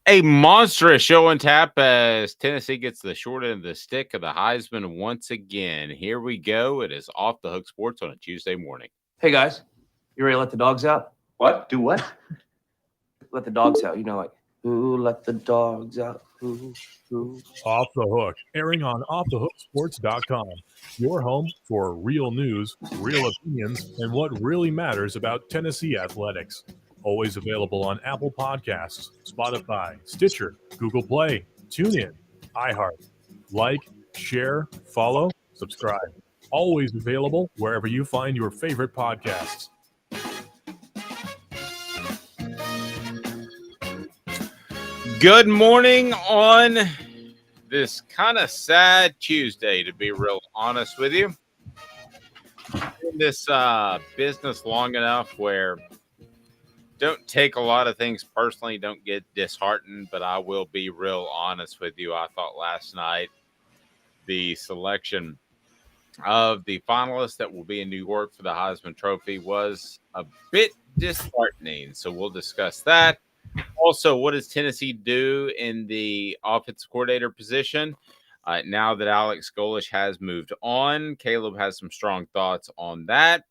A monstrous show and tap as Tennessee gets the short end of the stick of the Heisman once again. Here we go. It is Off the Hook Sports on a Tuesday morning. Hey guys, you ready to let the dogs out? What? Do what? Let the dogs out. You know, like, ooh, let the dogs out. Ooh, ooh. Off the Hook, airing on offthehooksports.com. Your home for real news, real opinions, and what really matters about Tennessee athletics. Always available on Apple Podcasts, Spotify, Stitcher, Google Play, TuneIn, iHeart. Like, share, follow, subscribe. Always available wherever you find your favorite podcasts. Good morning on this kind of sad Tuesday, to be real honest with you. In this business long enough where don't take a lot of things personally, don't get disheartened, but I will be real honest with you. I thought last night the selection of the finalists that will be in New York for the Heisman Trophy was a bit disheartening. So we'll discuss that. Also, what does Tennessee do in the offensive coordinator position now that Alex Golesh has moved on? Caleb has some strong thoughts on that.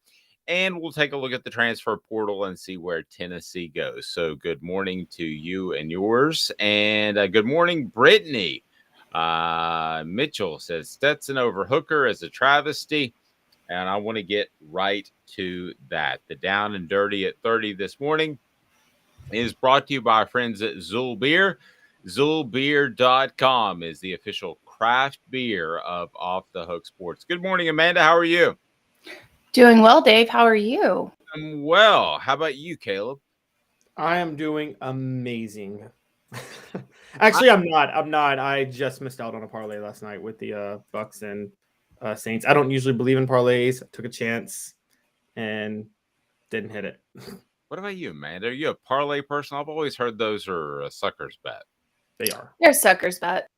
And we'll take a look at the transfer portal and see where Tennessee goes. So good morning to you and yours. And good morning, Brittany. Mitchell says Stetson over Hooker is a travesty. And I want to get right to that. The Down and Dirty at 30 this morning is brought to you by our friends at Zool Beer. ZoolBeer.com is the official craft beer of Off the Hook Sports. Good morning, Amanda. How are you? Doing well, Dave. How are you? I'm well. How about you, Caleb? I am doing amazing. Actually, I'm not. I just missed out on a parlay last night with the Bucks and Saints. I don't usually believe in parlays. I took a chance and didn't hit it. What about you, Amanda? Are you a parlay person? I've always heard those are a sucker's bet. They are. They're suckers bet.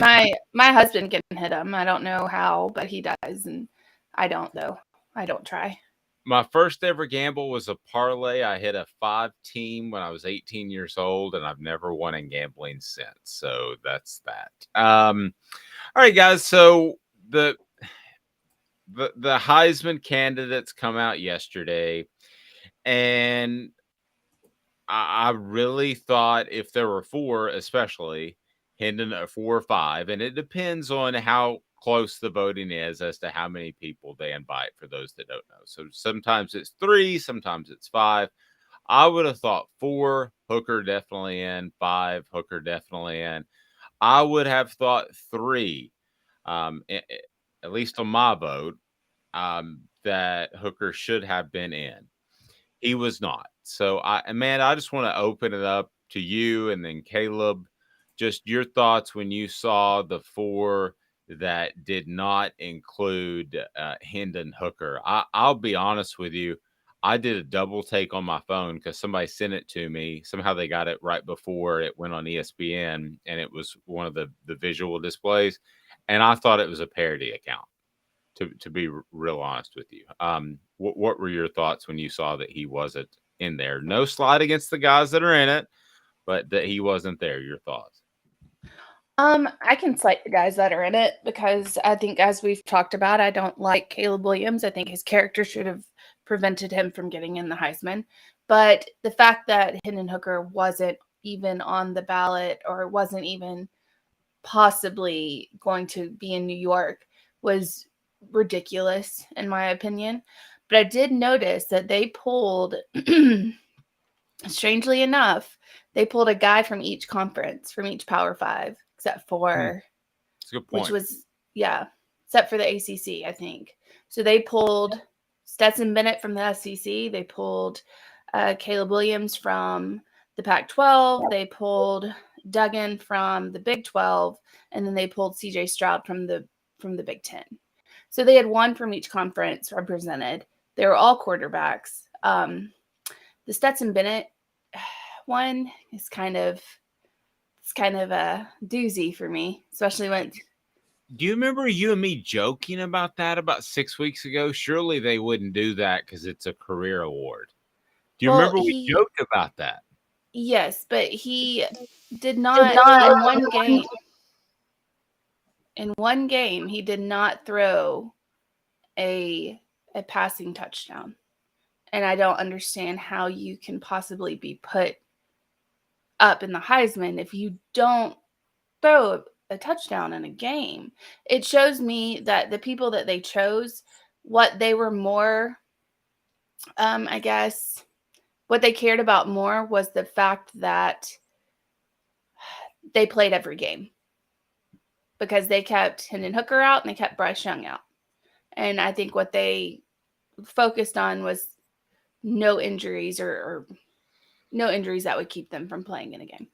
My husband can hit them. I don't know how, but he does, and I don't though. I don't try. My first ever gamble was a parlay. I hit a 5-team when I was 18 years old, and I've never won in gambling since. So that's that. All right, guys. So the Heisman candidates come out yesterday, and I really thought if there were four, especially Hendon at 4 or 5, and it depends on how close the voting is as to how many people they invite for those that don't know. So sometimes it's 3, sometimes it's 5. I would have thought 4, Hooker definitely in, 5, Hooker definitely in. I would have thought 3, at least on my vote, that Hooker should have been in. He was not. So, Amanda, I just want to open it up to you and then Caleb, just your thoughts when you saw the 4 that did not include Hendon Hooker. I'll be honest with you. I did a double take on my phone because somebody sent it to me. Somehow they got it right before it went on ESPN, and it was one of the visual displays. And I thought it was a parody account, to be real honest with you. What were your thoughts when you saw that he wasn't in there? No slide against the guys that are in it, but that he wasn't there. Your thoughts? I can cite the guys that are in it because I think, as we've talked about, I don't like Caleb Williams. I think his character should have prevented him from getting in the Heisman. But the fact that Hendon Hooker wasn't even on the ballot or wasn't even possibly going to be in New York was ridiculous, in my opinion. But I did notice that they pulled, strangely enough, they pulled a guy from each conference, from each Power 5. Except for, That's a good point. Which was, except for the ACC, I think. So they pulled Stetson Bennett from the SEC. They pulled Caleb Williams from the Pac-12. They pulled Duggan from the Big 12, and then they pulled CJ Stroud from the Big 10. So they had one from each conference represented. They were all quarterbacks. The Stetson Bennett one is kind of a doozy for me, especially when. Do you remember you and me joking about that about 6 weeks ago? Surely they wouldn't do that because it's a career award. Do you remember we joked about that? Yes, but he did not in one game. In one game, he did not throw a passing touchdown. And I don't understand how you can possibly be put up in the Heisman if you don't throw a touchdown in a game. It shows me that the people that they chose, what they were more, I guess, what they cared about more was the fact that they played every game because they kept Hendon Hooker out and they kept Bryce Young out. And I think what they focused on was no injuries or no injuries that would keep them from playing in a game.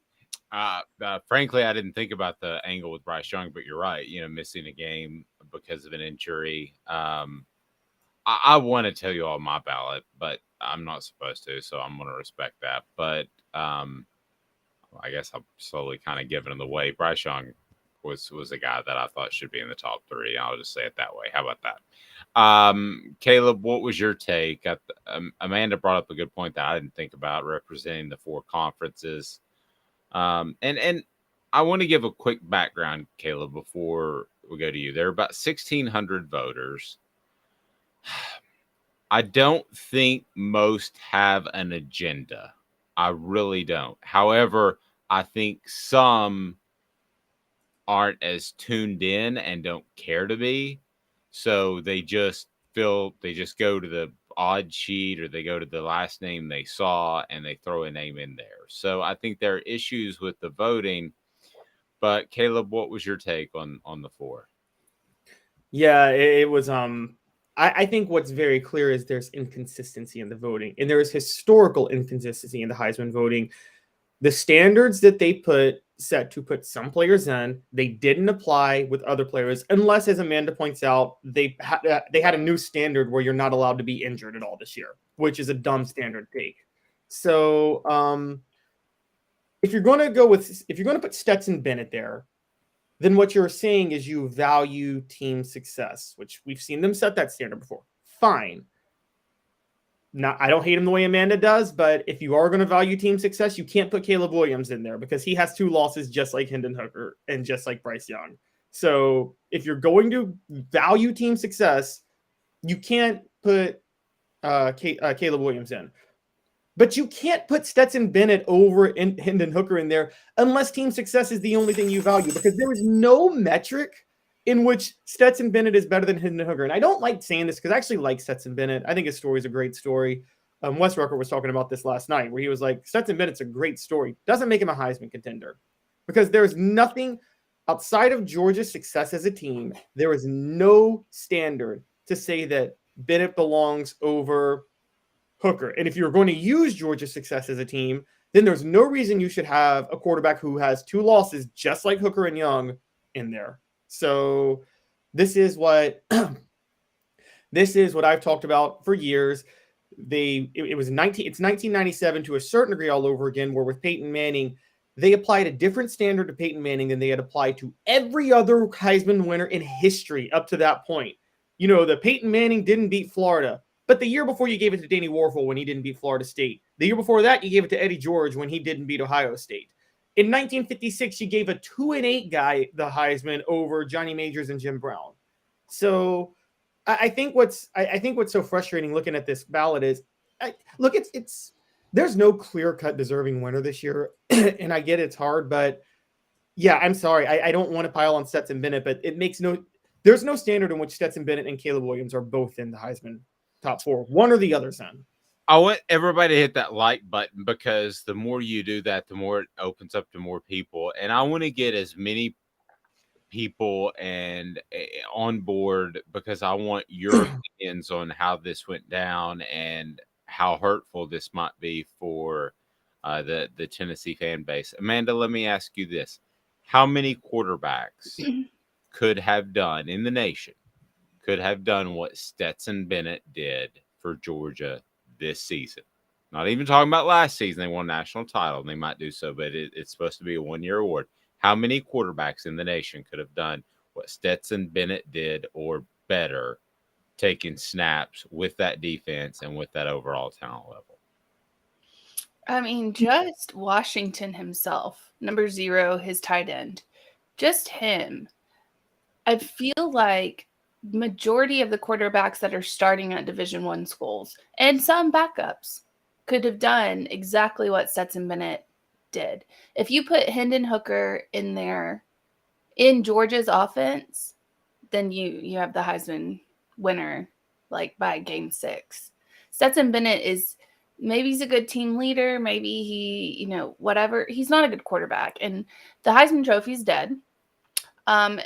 Frankly, I didn't think about the angle with Bryce Young, but you're right. Missing a game because of an injury. I want to tell you all my ballot, but I'm not supposed to, so I'm going to respect that. But I guess I'm slowly kind of giving it away. Bryce Young was a guy that I thought should be in the top 3. I'll just say it that way. How about that? Caleb, what was your take? Amanda brought up a good point that I didn't think about, representing the 4 conferences. And I want to give a quick background, Caleb, before we go to you. There are about 1,600 voters. I don't think most have an agenda. I really don't. However, I think some aren't as tuned in and don't care to be. So they just go to the odd sheet or they go to the last name they saw and they throw a name in there. So I think there are issues with the voting. But Caleb, what was your take on the 4? Yeah, it was. I think what's very clear is there's inconsistency in the voting, and there is historical inconsistency in the Heisman voting. The standards that they set to put some players in, they didn't apply with other players, unless, as Amanda points out, they had a new standard where you're not allowed to be injured at all this year, which is a dumb standard take. So, if you're going to put Stetson Bennett there, then what you're saying is you value team success, which we've seen them set that standard before. Fine. Now, I don't hate him the way Amanda does, but if you are going to value team success, you can't put Caleb Williams in there because he has 2 losses just like Hendon Hooker and just like Bryce Young. So if you're going to value team success, you can't put Caleb Williams in. But you can't put Stetson Bennett over Hendon Hooker in there unless team success is the only thing you value, because there is no metric in which Stetson Bennett is better than Hendon Hooker. And I don't like saying this because I actually like Stetson Bennett. I think his story is a great story. Wes Rucker was talking about this last night where he was like, Stetson Bennett's a great story. Doesn't make him a Heisman contender because there's nothing outside of Georgia's success as a team. There is no standard to say that Bennett belongs over Hooker. And if you're going to use Georgia's success as a team, then there's no reason you should have a quarterback who has 2 losses, just like Hooker and Young, in there. So this is what I've talked about for years. It's 1997 to a certain degree all over again, where with Peyton Manning, they applied a different standard to Peyton Manning than they had applied to every other Heisman winner in history up to that point. The Peyton Manning didn't beat Florida. But the year before, you gave it to Danny Warfel when he didn't beat Florida State. The year before that, you gave it to Eddie George when he didn't beat Ohio State. In 1956, you gave a 2-8 guy the Heisman over Johnny Majors and Jim Brown. So I think what's so frustrating looking at this ballot is, there's no clear-cut deserving winner this year, and I get it's hard, but yeah, I'm sorry. I don't want to pile on Stetson Bennett, but there's no standard in which Stetson Bennett and Caleb Williams are both in the Heisman top 4, one or the other, son. I want everybody to hit that like button because the more you do that, the more it opens up to more people. And I want to get as many people and on board because I want your opinions on how this went down and how hurtful this might be for the Tennessee fan base. Amanda, let me ask you this. How many quarterbacks could have done in the nation could have done what Stetson Bennett did for Georgia this season? Not even talking about last season. They won a national title, and they might do so, but it's supposed to be a 1-year award. How many quarterbacks in the nation could have done what Stetson Bennett did or better, taking snaps with that defense and with that overall talent level? I mean, just Washington himself, number 0, his tight end, just him. I feel like majority of the quarterbacks that are starting at Division I schools and some backups could have done exactly what Stetson Bennett did. If you put Hendon Hooker in there in Georgia's offense, then you have the Heisman winner like by game 6. Stetson Bennett is maybe he's a good team leader, maybe he, whatever. He's not a good quarterback, and the Heisman Trophy's dead.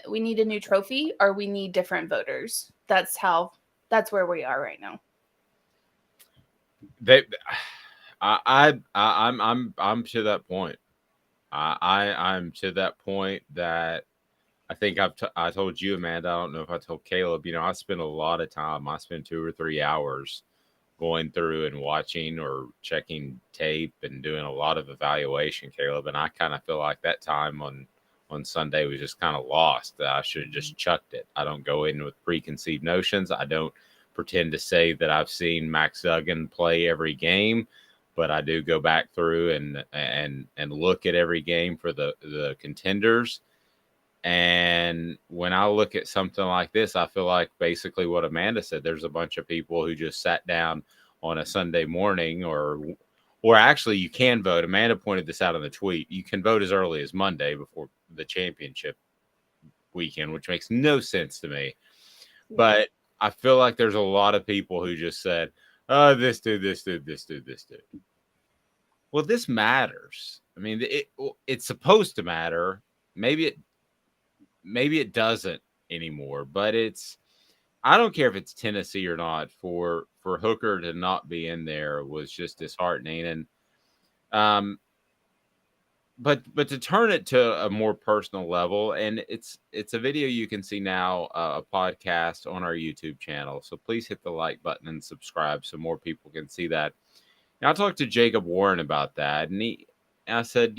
We need a new trophy, or we need different voters. That's where we are right now. I'm to that point. I'm to that point that I think I told you, Amanda. I don't know if I told Caleb. I spend a lot of time. I spend 2 or 3 hours going through and watching or checking tape and doing a lot of evaluation, Caleb. And I kind of feel like that time on Sunday was just kind of lost. I should have just chucked it. I don't go in with preconceived notions. I don't pretend to say that I've seen Max Duggan play every game, but I do go back through and look at every game for the contenders. And when I look at something like this, I feel like basically what Amanda said, there's a bunch of people who just sat down on a Sunday morning or actually you can vote. Amanda pointed this out in the tweet. You can vote as early as Monday before the championship weekend, which makes no sense to me. But I feel like there's a lot of people who just said, oh, this dude. Well, this matters. I mean, it's supposed to matter. Maybe it doesn't anymore, but I don't care if it's Tennessee or not. For Hooker to not be in there was just disheartening. And but to turn it to a more personal level, and it's a video you can see now, a podcast on our YouTube channel. So please hit the like button and subscribe so more people can see that. Now, I talked to Jacob Warren about that, and I said,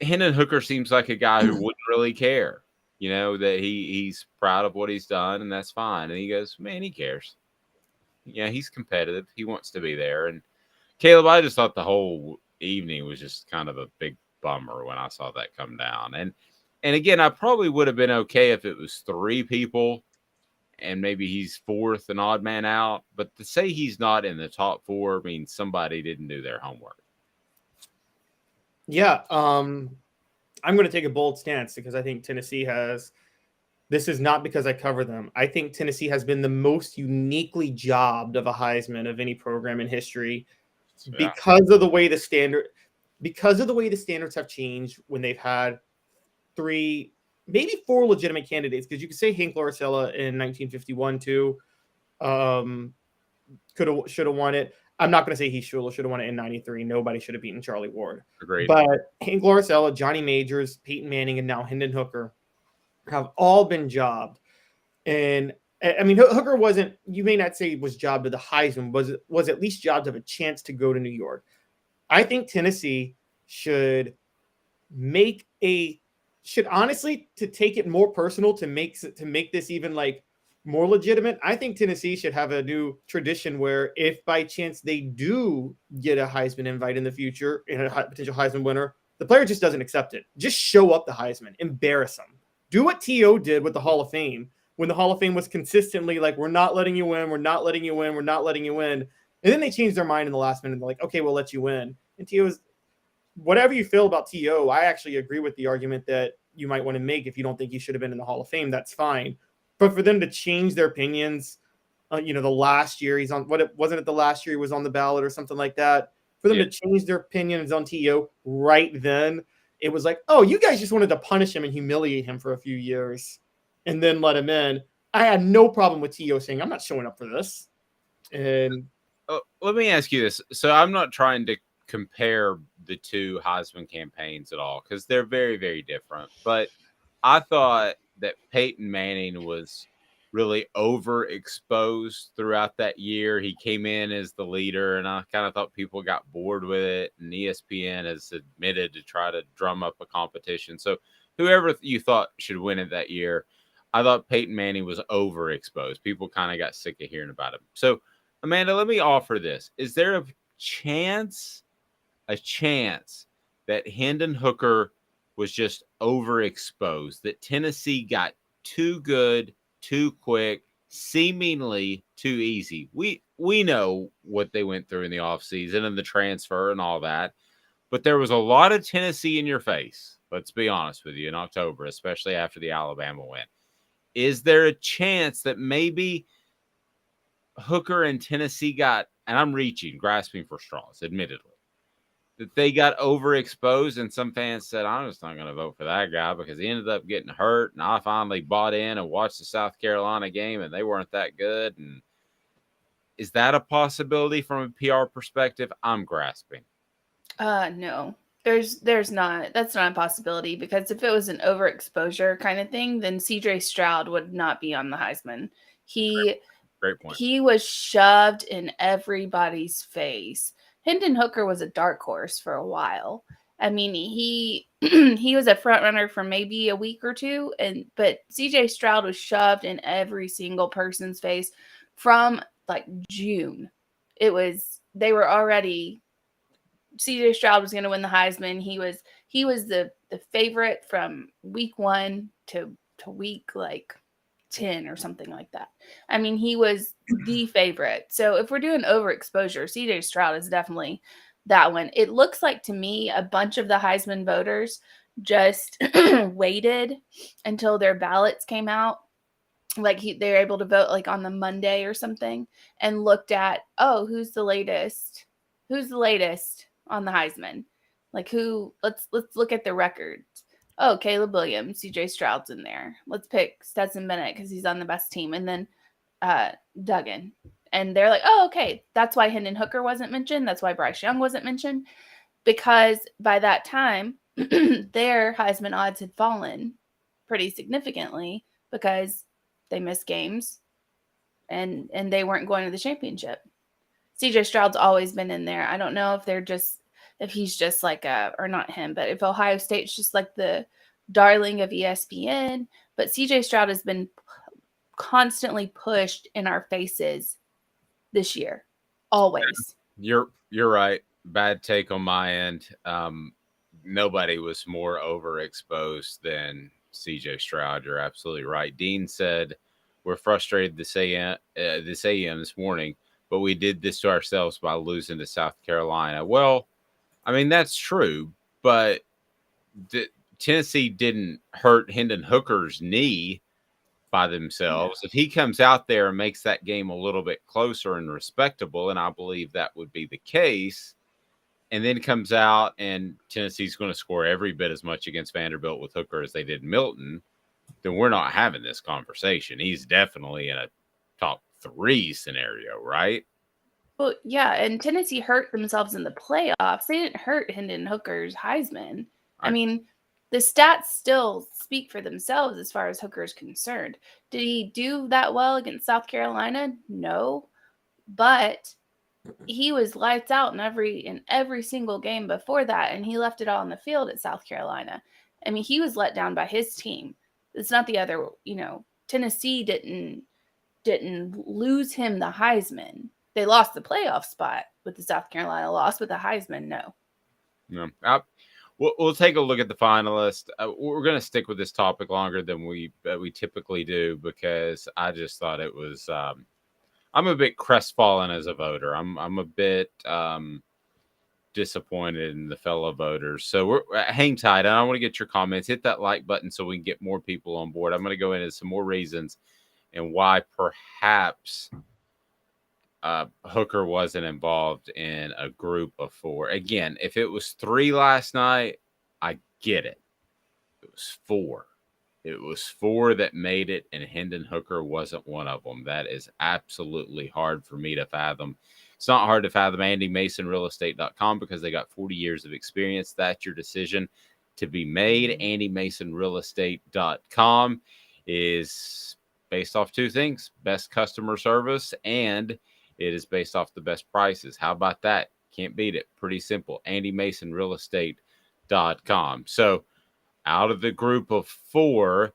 Hendon Hooker seems like a guy who wouldn't really care, that he's proud of what he's done, and that's fine. And he goes, man, he cares. Yeah, he's competitive. He wants to be there. And Caleb, I just thought the whole evening was just kind of a big bummer when I saw that come down. And again, I probably would have been okay if it was 3 people and maybe he's 4th, an odd man out. But to say he's not in the top 4 means somebody didn't do their homework. Yeah, I'm going to take a bold stance because I think Tennessee has – this is not because I cover them. I think Tennessee has been the most uniquely jobbed of a Heisman of any program in history because of the way the standards have changed when they've had 3, maybe 4 legitimate candidates. Because you could say Hank Lauricella in 1951 too. Should have won it. I'm not going to say he should have won it in 93. Nobody should have beaten Charlie Ward. Agreed. But Hank Lauricella, Johnny Majors, Peyton Manning, and now Hendon Hooker have all been jobbed. And I mean, Hooker wasn't, you may not say was jobbed to the Heisman, was at least jobbed to have a chance to go to New York. I think Tennessee should honestly, to take it more personal, to make this even like more legitimate, I think Tennessee should have a new tradition where if by chance they do get a Heisman invite in the future, and a potential Heisman winner, the player just doesn't accept it. Just show up the Heisman, embarrass them. Do what T.O. did with the Hall of Fame, when the Hall of Fame was consistently like, we're not letting you win, we're not letting you win, we're not letting you win. And then they changed their mind in the last minute. And they're like, okay, we'll let you win. And T.O.'s, whatever you feel about T.O., I actually agree with the argument that you might want to make. If you don't think he should have been in the Hall of Fame, that's fine. But for them to change their opinions, the last year he's on, wasn't it the last year he was on the ballot or something like that? For them to change their opinions on T.O. right then, it was like, oh, you guys just wanted to punish him and humiliate him for a few years and then let him in. I had no problem with T.O. saying, I'm not showing up for this. And let me ask you this. So I'm not trying to compare the 2 Heisman campaigns at all because they're very, very different. But I thought that Peyton Manning was really overexposed throughout that year. He came in as the leader, and I kind of thought people got bored with it. And ESPN has admitted to try to drum up a competition. So whoever you thought should win it that year, I thought Peyton Manning was overexposed. People kind of got sick of hearing about him. So, Amanda, let me offer this. Is there a chance a chance that Hendon Hooker was just overexposed, that Tennessee got too good, too quick, seemingly too easy? We know what they went through in the offseason and the transfer and all that, but there was a lot of Tennessee in your face, let's be honest with you, in October, especially after the Alabama win. Is there a chance that maybe Hooker and Tennessee got, and I'm grasping for straws, admittedly, that they got overexposed and some fans said, I'm just not going to vote for that guy because he ended up getting hurt, and I finally bought in and watched the South Carolina game and they weren't that good? And is that a possibility from a PR perspective? I'm grasping. No. There's not. That's not a possibility, because if it was an overexposure kind of thing, then CJ Stroud would not be on the Heisman. Great point. He was shoved in everybody's face. Hendon Hooker was a dark horse for a while. I mean, he he was a front runner for maybe a week or two, but CJ Stroud was shoved in every single person's face from like June. They were already, CJ Stroud was going to win the Heisman. He was the favorite from week 1 to week like 10 or something like that. I mean, he was the favorite. So if we're doing overexposure, CJ Stroud is definitely that one. It looks like to me a bunch of the Heisman voters just waited until their ballots came out. Like they're able to vote like on the Monday or something, and looked at, oh, who's the latest on the Heisman? Like let's look at the records. Oh, Caleb Williams, CJ Stroud's in there. Let's pick Stetson Bennett because he's on the best team. And then Duggan. And they're like, oh, okay, that's why Hendon Hooker wasn't mentioned. That's why Bryce Young wasn't mentioned. Because by that time, their Heisman odds had fallen pretty significantly because they missed games and they weren't going to the championship. CJ Stroud's always been in there. I don't know if he's just like or not him, but if Ohio State's just like the darling of ESPN, but CJ Stroud has been constantly pushed in our faces this year. Always. You're right. Bad take on my end. Nobody was more overexposed than CJ Stroud. You're absolutely right. Dean said, we're frustrated this AM this morning, but we did this to ourselves by losing to South Carolina. Well, I mean, that's true, but Tennessee didn't hurt Hendon Hooker's knee by themselves. If he comes out there and makes that game a little bit closer and respectable, and I believe that would be the case, and then comes out and Tennessee's going to score every bit as much against Vanderbilt with Hooker as they did Milton, then we're not having this conversation. He's definitely in a top 3 scenario, right? Well, yeah, and Tennessee hurt themselves in the playoffs. They didn't hurt Hendon Hooker's Heisman. I mean, the stats still speak for themselves as far as Hooker's concerned. Did he do that well against South Carolina? No. But he was lights out in every single game before that, and he left it all on the field at South Carolina. I mean, he was let down by his team. It's not the other, Tennessee didn't lose him the Heisman. They lost the playoff spot with the South Carolina loss, with the Heisman, no. No. We'll take a look at the finalists. We're going to stick with this topic longer than we typically do because I just thought it was I'm a bit crestfallen as a voter. I'm a bit disappointed in the fellow voters. So hang tight. I want to get your comments. Hit that like button so we can get more people on board. I'm going to go into some more reasons and why perhaps Hooker wasn't involved in a group of 4. Again, if it was 3 last night, I get it. It was 4. It was 4 that made it, and Hendon Hooker wasn't one of them. That is absolutely hard for me to fathom. It's not hard to fathom. AndyMasonRealEstate.com, because they got 40 years of experience. That's your decision to be made. AndyMasonRealEstate.com is based off 2 things: best customer service, and it is based off the best prices. How about that? Can't beat it. Pretty simple. AndyMasonRealEstate.com. So out of the group of 4,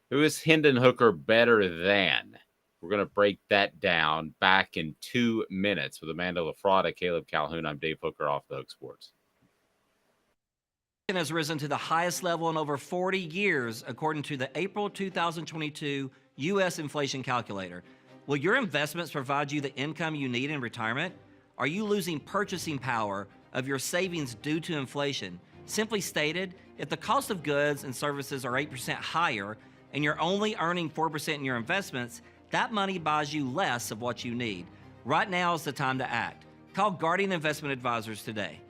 who is Hendon Hooker better than? We're going to break that down back in 2 minutes with Amanda LaFrada, Caleb Calhoun. I'm Dave Hooker, Off the Hook Sports. Inflation has risen to the highest level in over 40 years, according to the April 2022 U.S. inflation calculator. Will your investments provide you the income you need in retirement? Are you losing purchasing power of your savings due to inflation? Simply stated, if the cost of goods and services are 8% higher and you're only earning 4% in your investments, that money buys you less of what you need. Right now is the time to act. Call Guardian Investment Advisors today.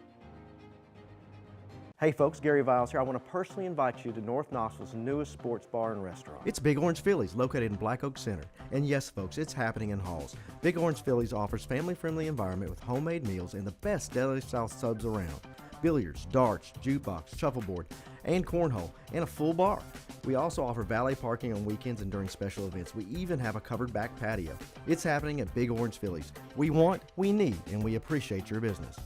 Hey folks, Gary Viles here. I want to personally invite you to North Knoxville's newest sports bar and restaurant. It's Big Orange Phillies, located in Black Oak Center. And yes, folks, it's happening in Halls. Big Orange Phillies offers family-friendly environment with homemade meals and the best deli-style subs around. Billiards, darts, jukebox, shuffleboard, and cornhole, and a full bar. We also offer valet parking on weekends and during special events. We even have a covered back patio. It's happening at Big Orange Phillies. We want, we need, and we appreciate your business.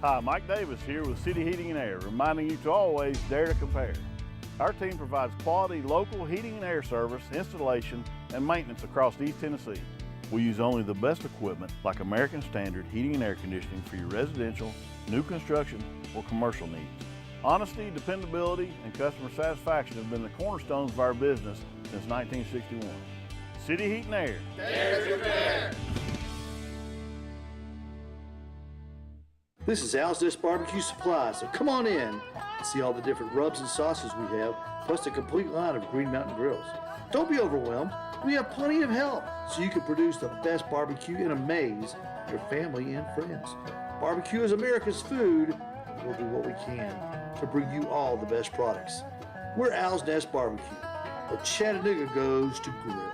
Hi, Mike Davis here with City Heating and Air, reminding you to always dare to compare. Our team provides quality local heating and air service, installation, and maintenance across East Tennessee. We use only the best equipment like American Standard heating and air conditioning for your residential, new construction, or commercial needs. Honesty, dependability, and customer satisfaction have been the cornerstones of our business since 1961. City Heat and Air. Dare to compare. This is Al's Dish Barbecue Supply, so come on in and see all the different rubs and sauces we have, plus a complete line of Green Mountain grills. Don't be overwhelmed. We have plenty of help so you can produce the best barbecue and amaze your family and friends. Barbecue is America's food. We'll do what we can to bring you all the best products. We're Al's Nest Barbecue, where Chattanooga goes to grill.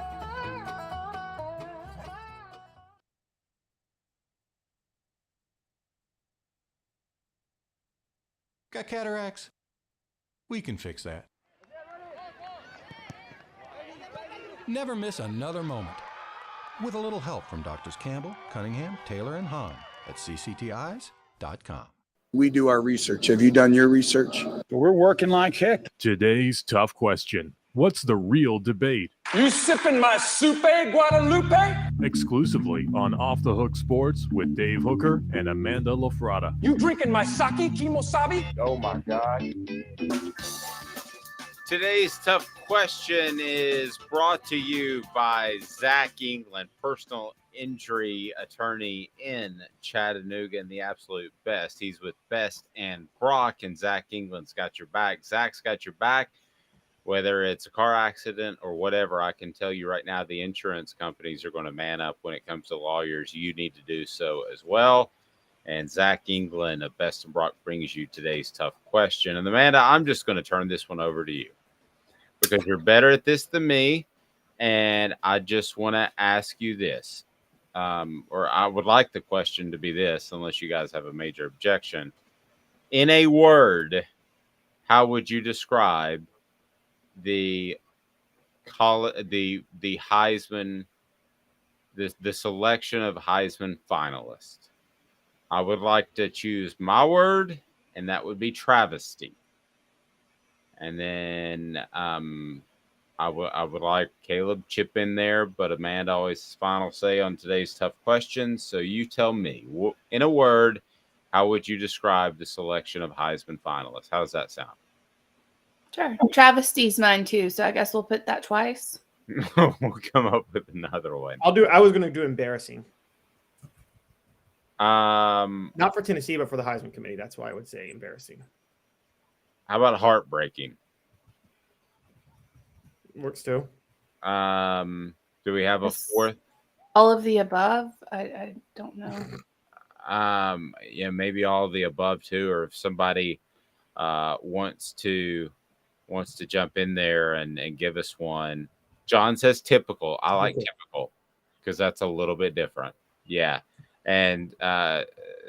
Got cataracts? We can fix that. Never miss another moment. With a little help from Doctors Campbell, Cunningham, Taylor, and Hahn at cctis.com. We do our research. Have you done your research? We're working like heck. Today's tough question. What's the real debate? You sipping my Soupe Guadalupe? Exclusively on Off the Hook Sports with Dave Hooker and Amanda LaFrada. You drinking my sake kimosabi? Oh my God. Today's tough question is brought to you by Zach England, personal injury attorney in Chattanooga and the absolute best. He's with Best and Brock, and Zach England's got your back. Zach's got your back. Whether it's a car accident or whatever, I can tell you right now, the insurance companies are going to man up when it comes to lawyers. You need to do so as well. And Zach England of Best and Brock brings you today's tough question. And Amanda, I'm just going to turn this one over to you because you're better at this than me. And I just want to ask you this, or I would like the question to be this, unless you guys have a major objection. In a word, how would you describe the Heisman, the selection of Heisman finalists? I would like to choose my word, and that would be travesty. And then I would like Caleb chip in there, but Amanda always has final say on today's tough questions. So you tell me, in a word, how would you describe the selection of Heisman finalists? How does that sound? Sure. Travesty's mine too, so I guess we'll put that twice. We'll come up with another one. I was going to do embarrassing. Not for Tennessee, but for the Heisman Committee. That's why I would say embarrassing. How about heartbreaking? Works too. Do we have a fourth? All of the above? I don't know. Yeah, maybe all of the above too, or if somebody wants to jump in there and give us one. John says typical. I like typical because that's a little bit different. Yeah. And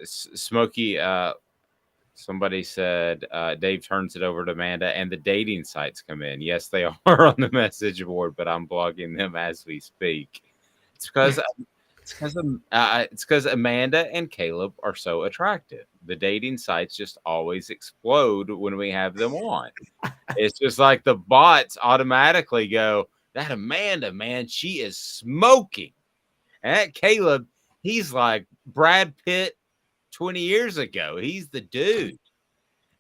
Smokey, somebody said Dave turns it over to Amanda, and the dating sites come in. Yes, they are on the message board, but I'm blogging them as we speak. It's because Amanda and Caleb are so attractive. The dating sites just always explode when we have them on. It's just like the bots automatically go, that Amanda, man, she is smoking. And that Caleb, he's like Brad Pitt 20 years ago. He's the dude.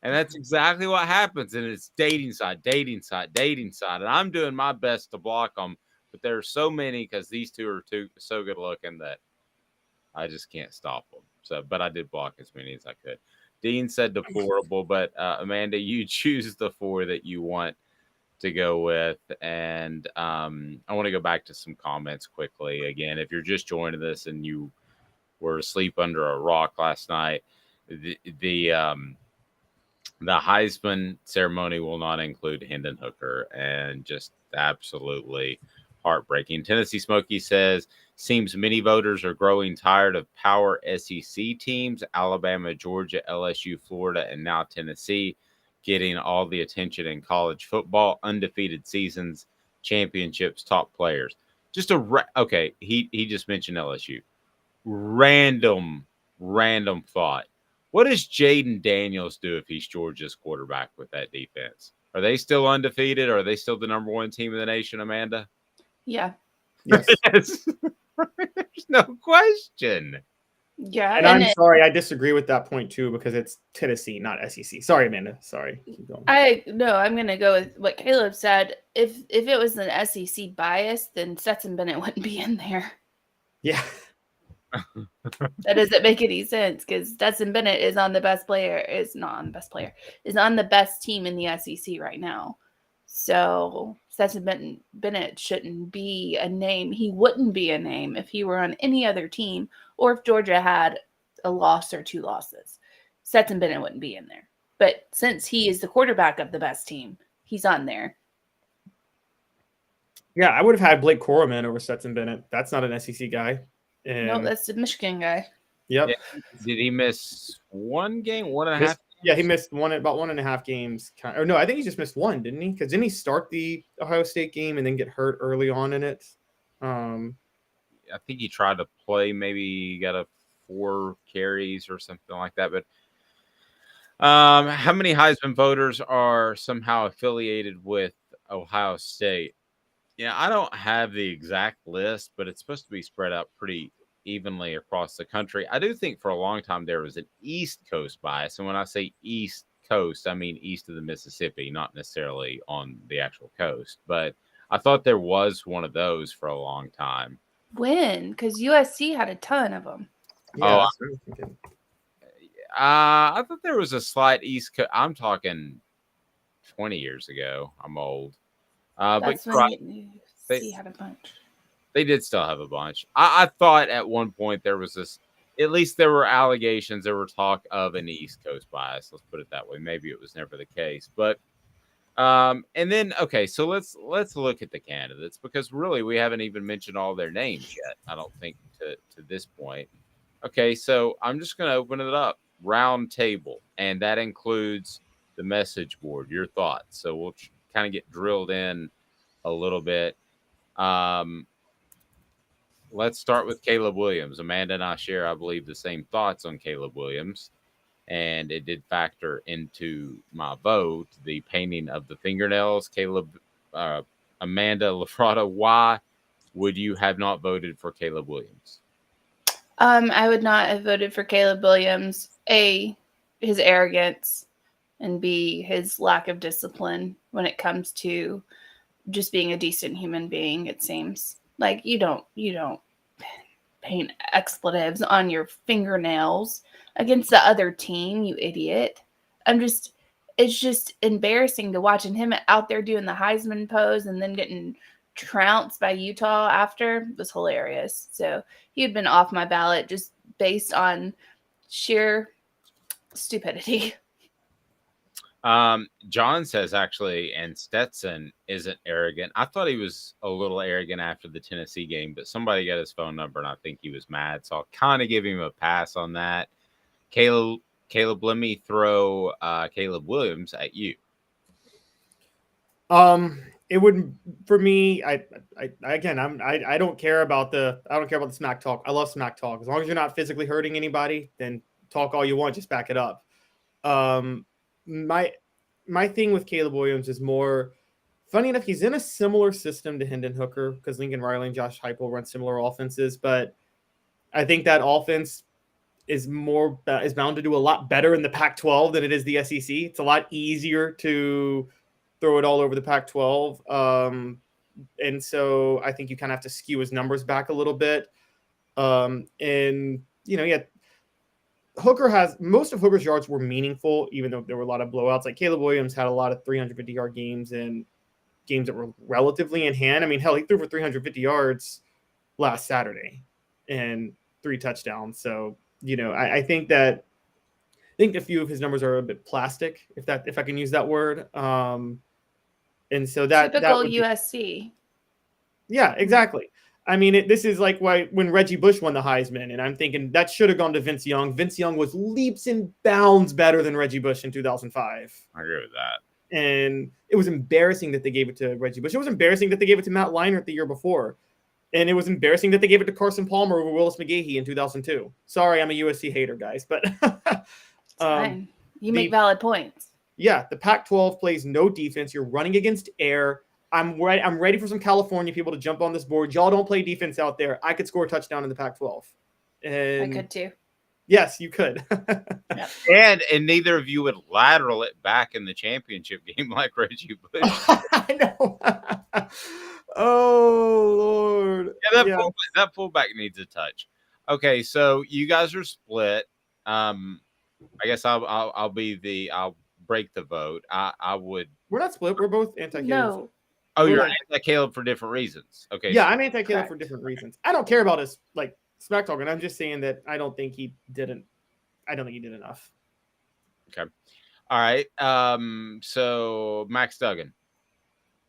And that's exactly what happens. And it's dating site. And I'm doing my best to block them, but there are so many because these two are so good looking that I just can't stop them. So, but I did block as many as I could. Dean said deplorable, but Amanda, you choose the 4 that you want to go with. And I want to go back to some comments quickly. Again, if you're just joining us and you were asleep under a rock last night, the Heisman ceremony will not include Hendon Hooker, and just absolutely heartbreaking. Tennessee Smokey says, seems many voters are growing tired of power SEC teams, Alabama, Georgia, LSU, Florida, and now Tennessee getting all the attention in college football, undefeated seasons, championships, top players. Just okay, he just mentioned LSU. Random thought. What does Jaden Daniels do if he's Georgia's quarterback with that defense? Are they still undefeated? Or are they still the number 1 team in the nation, Amanda? Yeah. Yes. There's no question. Yeah. And I'm sorry, I disagree with that point too, because it's Tennessee, not SEC. Sorry, Amanda. Sorry. Keep going. I'm gonna go with what Caleb said. If it was an SEC bias, then Stetson Bennett wouldn't be in there. Yeah. That doesn't make any sense because Stetson Bennett is on the best team in the SEC right now. So Stetson Bennett shouldn't be a name. He wouldn't be a name if he were on any other team or if Georgia had a loss or 2 losses. Stetson Bennett wouldn't be in there. But since he is the quarterback of the best team, he's on there. Yeah, I would have had Blake Corum over Stetson Bennett. That's not an SEC guy. No, that's the Michigan guy. Yep. Yeah. Did he miss 1 game? 1.5 games? Yeah, he missed about 1.5 games. Or no, I think he just missed 1, didn't he? Because didn't he start the Ohio State game and then get hurt early on in it? I think he tried to play. Maybe he got 4 carries or something like that. But how many Heisman voters are somehow affiliated with Ohio State? Yeah, I don't have the exact list, but it's supposed to be spread out pretty evenly across the country. I do think for a long time there was an East Coast bias. And when I say East Coast, I mean east of the Mississippi, not necessarily on the actual coast. But I thought there was one of those for a long time. When? Because USC had a ton of them. Yeah, I thought there was a slight East Coast. I'm talking 20 years ago. I'm old. That's but when USC had a bunch. They did still have a bunch. I thought at one point there was this, at least there were allegations, there were talk of an East Coast bias. Let's put it that way. Maybe it was never the case. But and then okay, so let's look at the candidates, because really we haven't even mentioned all their names yet, I don't think, to this point. Okay, so I'm just gonna open it up. Round table, and that includes the message board, your thoughts. So we'll kind of get drilled in a little bit. Let's start with Caleb Williams. Amanda and I share, I believe, the same thoughts on Caleb Williams, and it did factor into my vote, the painting of the fingernails. Caleb, Amanda Lafrada, why would you have not voted for Caleb Williams? I would not have voted for Caleb Williams. A, his arrogance, and B, his lack of discipline when it comes to just being a decent human being. It seems like you don't paint expletives on your fingernails against the other team, you idiot. It's just embarrassing to watching him out there doing the Heisman pose and then getting trounced by Utah after. It was hilarious. So he had been off my ballot just based on sheer stupidity. John says actually, and Stetson isn't arrogant. I thought he was a little arrogant after the Tennessee game, but somebody got his phone number and I think he was mad. So I'll kind of give him a pass on that. Caleb, let me throw Caleb Williams at you. It would, for me, I don't care about the smack talk. I love smack talk. As long as you're not physically hurting anybody, then talk all you want, just back it up. My thing with Caleb Williams is more, funny enough, he's in a similar system to Hendon Hooker because Lincoln Riley and Josh Heupel run similar offenses, but I think that offense is bound to do a lot better in the Pac-12 than it is the SEC. It's a lot easier to throw it all over the Pac-12. And so I think you kind of have to skew his numbers back a little bit. And, most of Hooker's yards were meaningful, even though there were a lot of blowouts. Like Caleb Williams had a lot of 350-yard games and games that were relatively in hand. I mean, hell, he threw for 350 yards last Saturday and 3 touchdowns. So, I think a few of his numbers are a bit plastic, if I can use that word. And so that typical would USC. Yeah, exactly. I mean, this is like when Reggie Bush won the Heisman, and I'm thinking that should have gone to Vince Young. Vince Young was leaps and bounds better than Reggie Bush in 2005. I agree with that. And it was embarrassing that they gave it to Reggie Bush. It was embarrassing that they gave it to Matt Leinart the year before. And it was embarrassing that they gave it to Carson Palmer over Willis McGahee in 2002. Sorry, I'm a USC hater, guys, but fine. You make valid points. Yeah, the Pac-12 plays no defense. You're running against air. I'm ready for some California people to jump on this board. Y'all don't play defense out there. I could score a touchdown in the Pac-12. And I could too. Yes, you could. And neither of you would lateral it back in the championship game like Reggie Bush. I know. Oh, Lord. Yeah, that fullback needs a touch. Okay, so you guys are split. I guess I'll break the vote. I would. We're not split. We're both anti-Caleb. No. Oh, you're anti-Caleb for different reasons. Okay. Yeah, I'm anti-Caleb for different reasons. I don't care about his smack talking. I'm just saying that I don't think he did enough. Okay. All right. So Max Duggan,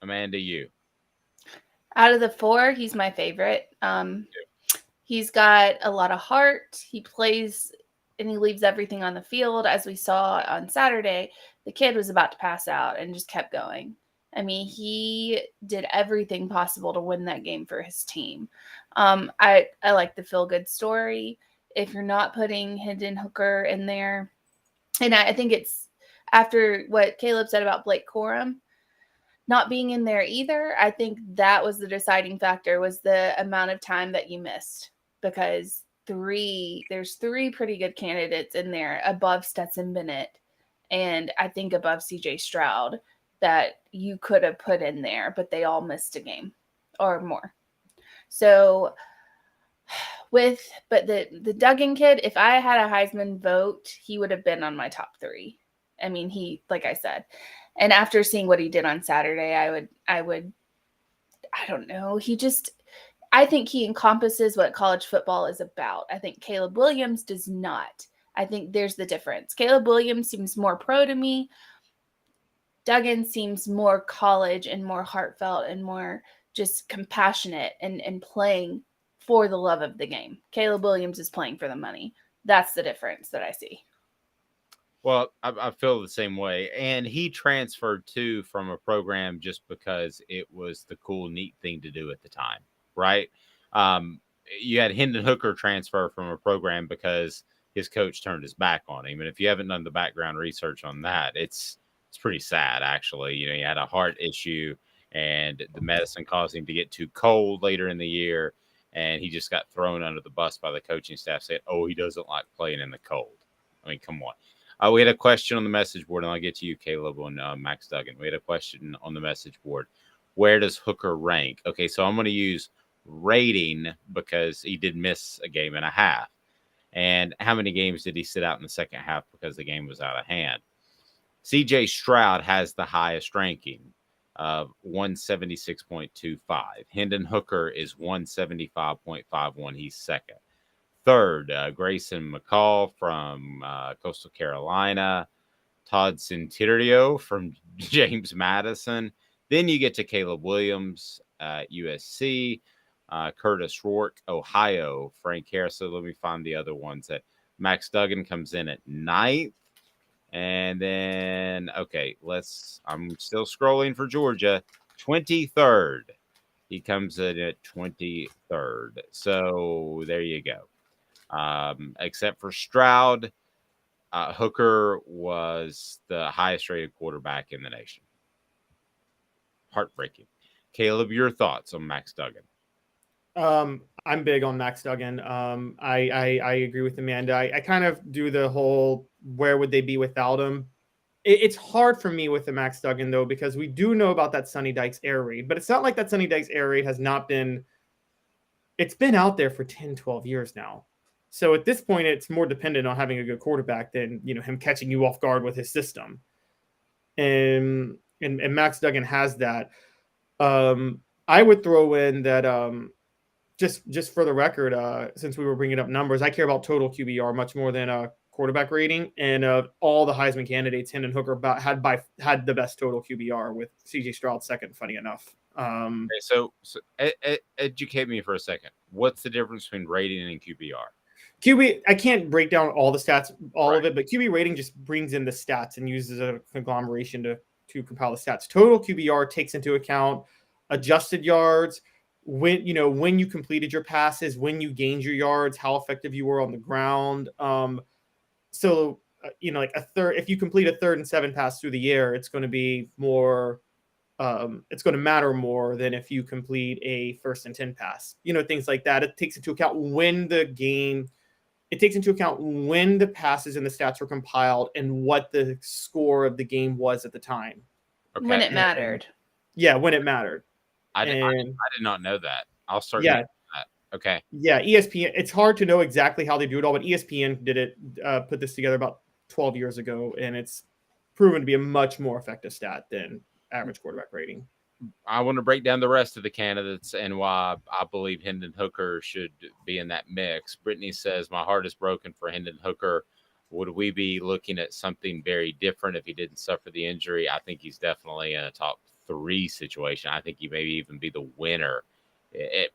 Amanda, you. Out of the 4, he's my favorite. He's got a lot of heart. He plays and he leaves everything on the field. As we saw on Saturday, the kid was about to pass out and just kept going. I mean, he did everything possible to win that game for his team. I like the feel-good story. If you're not putting Hendon Hooker in there, and I think it's after what Caleb said about Blake Corum not being in there either, I think that was the deciding factor, was the amount of time that you missed, because there's 3 pretty good candidates in there above Stetson Bennett and I think above CJ Stroud that you could have put in there, but they all missed a game or more. So but the Duggan kid, if I had a Heisman vote, he would have been on my top 3. I mean, he, like I said, and after seeing what he did on Saturday, I don't know. I think he encompasses what college football is about. I think Caleb Williams does not. I think there's the difference. Caleb Williams seems more pro to me. Duggan seems more college and more heartfelt and more just compassionate and playing for the love of the game. Caleb Williams is playing for the money. That's the difference that I see. Well, I feel the same way. And he transferred too from a program just because it was the cool, neat thing to do at the time, right? You had Hendon Hooker transfer from a program because his coach turned his back on him. And if you haven't done the background research on that, it's pretty sad, actually. You know, he had a heart issue and the medicine caused him to get too cold later in the year. And he just got thrown under the bus by the coaching staff, saying, oh, he doesn't like playing in the cold. I mean, come on. We had a question on the message board, and I'll get to you, Caleb, and Max Duggan. We had a question on the message board. Where does Hooker rank? Okay, so I'm going to use rating because he did miss a game and a half. And how many games did he sit out in the second half because the game was out of hand? CJ Stroud has the highest ranking of 176.25. Hendon Hooker is 175.51. He's second. Third, Grayson McCall from Coastal Carolina. Todd Centerio from James Madison. Then you get to Caleb Williams, USC. Curtis Rourke, Ohio. Frank Harris. So let me find the other ones. That Max Duggan comes in at 9th. And then, okay, I'm still scrolling for Georgia. 23rd. He comes in at 23rd. So there you go. Except for Stroud, Hooker was the highest rated quarterback in the nation. Heartbreaking. Caleb, your thoughts on Max Duggan? I'm big on Max Duggan. I agree with Amanda. I kind of do the whole where would they be without him. It's hard for me with the Max Duggan though, because we do know about that Sonny Dykes air raid, but it's not like that Sonny Dykes air raid has not been. It's been out there for 10, 12 years now. So at this point, it's more dependent on having a good quarterback than him catching you off guard with his system. And Max Duggan has that. I would throw in that just for the record, since we were bringing up numbers, I care about total QBR much more than quarterback rating. And all the Heisman candidates, Hendon Hooker had the best total QBR with CJ Stroud second. Funny enough. Okay, so educate me for a second. What's the difference between rating and QBR? QB, I can't break down all the stats, of it, but QB rating just brings in the stats and uses a conglomeration to compile the stats. Total QBR takes into account adjusted yards, when you completed your passes, when you gained your yards, how effective you were on the ground. Like a third, if you complete a 3rd and 7 pass through the air, it's going to be more. It's going to matter more than if you complete a 1st and 10 pass. Things like that. It takes into account when the game. It takes into account when the passes and the stats were compiled and what the score of the game was at the time. Okay. When it mattered. Yeah, when it mattered. I did not know that. I'll start Yeah. doing that. Okay. Yeah, ESPN. It's hard to know exactly how they do it all, but ESPN did it, put this together about 12 years ago, and it's proven to be a much more effective stat than average quarterback rating. I want to break down the rest of the candidates and why I believe Hendon Hooker should be in that mix. Brittany says, my heart is broken for Hendon Hooker. Would we be looking at something very different if he didn't suffer the injury? I think he's definitely in a top 3 situation. I think he maybe even be the winner.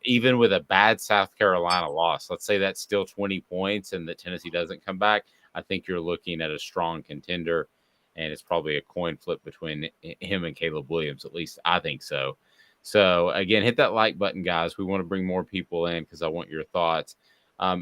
Even with a bad South Carolina loss, let's say that's still 20 points and that Tennessee doesn't come back, I think you're looking at a strong contender, and it's probably a coin flip between him and Caleb Williams. At least I think so. So, again, hit that like button, guys. We want to bring more people in because I want your thoughts.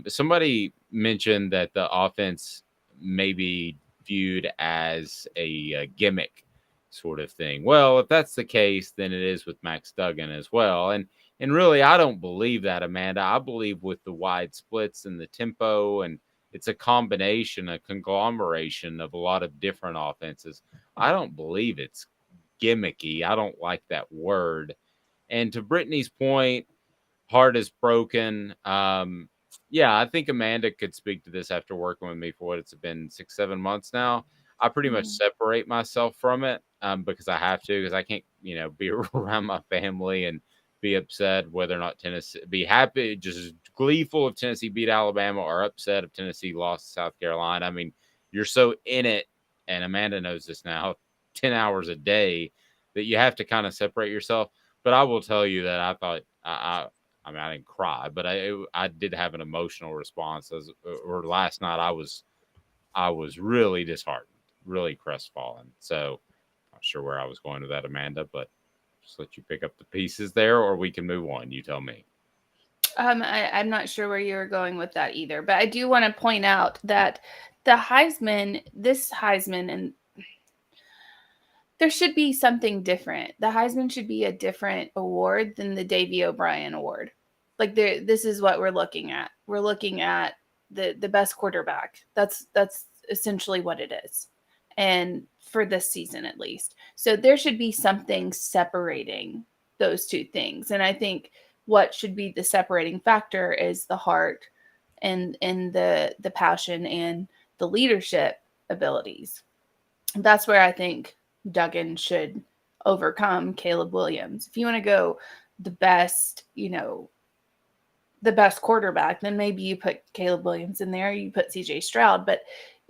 Somebody mentioned that the offense may be viewed as a gimmick sort of thing. Well, if that's the case, then it is with Max Duggan as well. And really, I don't believe that, Amanda. I believe with the wide splits and the tempo, and it's a combination, a conglomeration of a lot of different offenses. I don't believe it's gimmicky. I don't like that word. And to Brittany's point, heart is broken. Yeah, I think Amanda could speak to this after working with me for what it's been 6-7 months now. I pretty much separate myself from it because I have to, because I can't, be around my family and be upset whether or not Tennessee, be happy, just gleeful if Tennessee beat Alabama, or upset if Tennessee lost to South Carolina. I mean, you're so in it, and Amanda knows this now, 10 hours a day, that you have to kind of separate yourself. But I will tell you that I thought, I didn't cry, but I did have an emotional response. Or last night, I was really disheartened, really crestfallen. So, not sure where I was going with that, Amanda, but just let you pick up the pieces there, or we can move on. You tell me. I'm not sure where you're going with that either, but I do want to point out that the Heisman, and there should be something different. The Heisman should be a different award than the Davey O'Brien Award. Like this is what we're looking at. We're looking at the best quarterback. That's essentially what it is. And for this season, at least. So there should be something separating those two things. And I think what should be the separating factor is the heart and the passion and the leadership abilities. That's where I think Duggan should overcome Caleb Williams. If you want to go the best, the best quarterback, then maybe you put Caleb Williams in there, you put CJ Stroud. But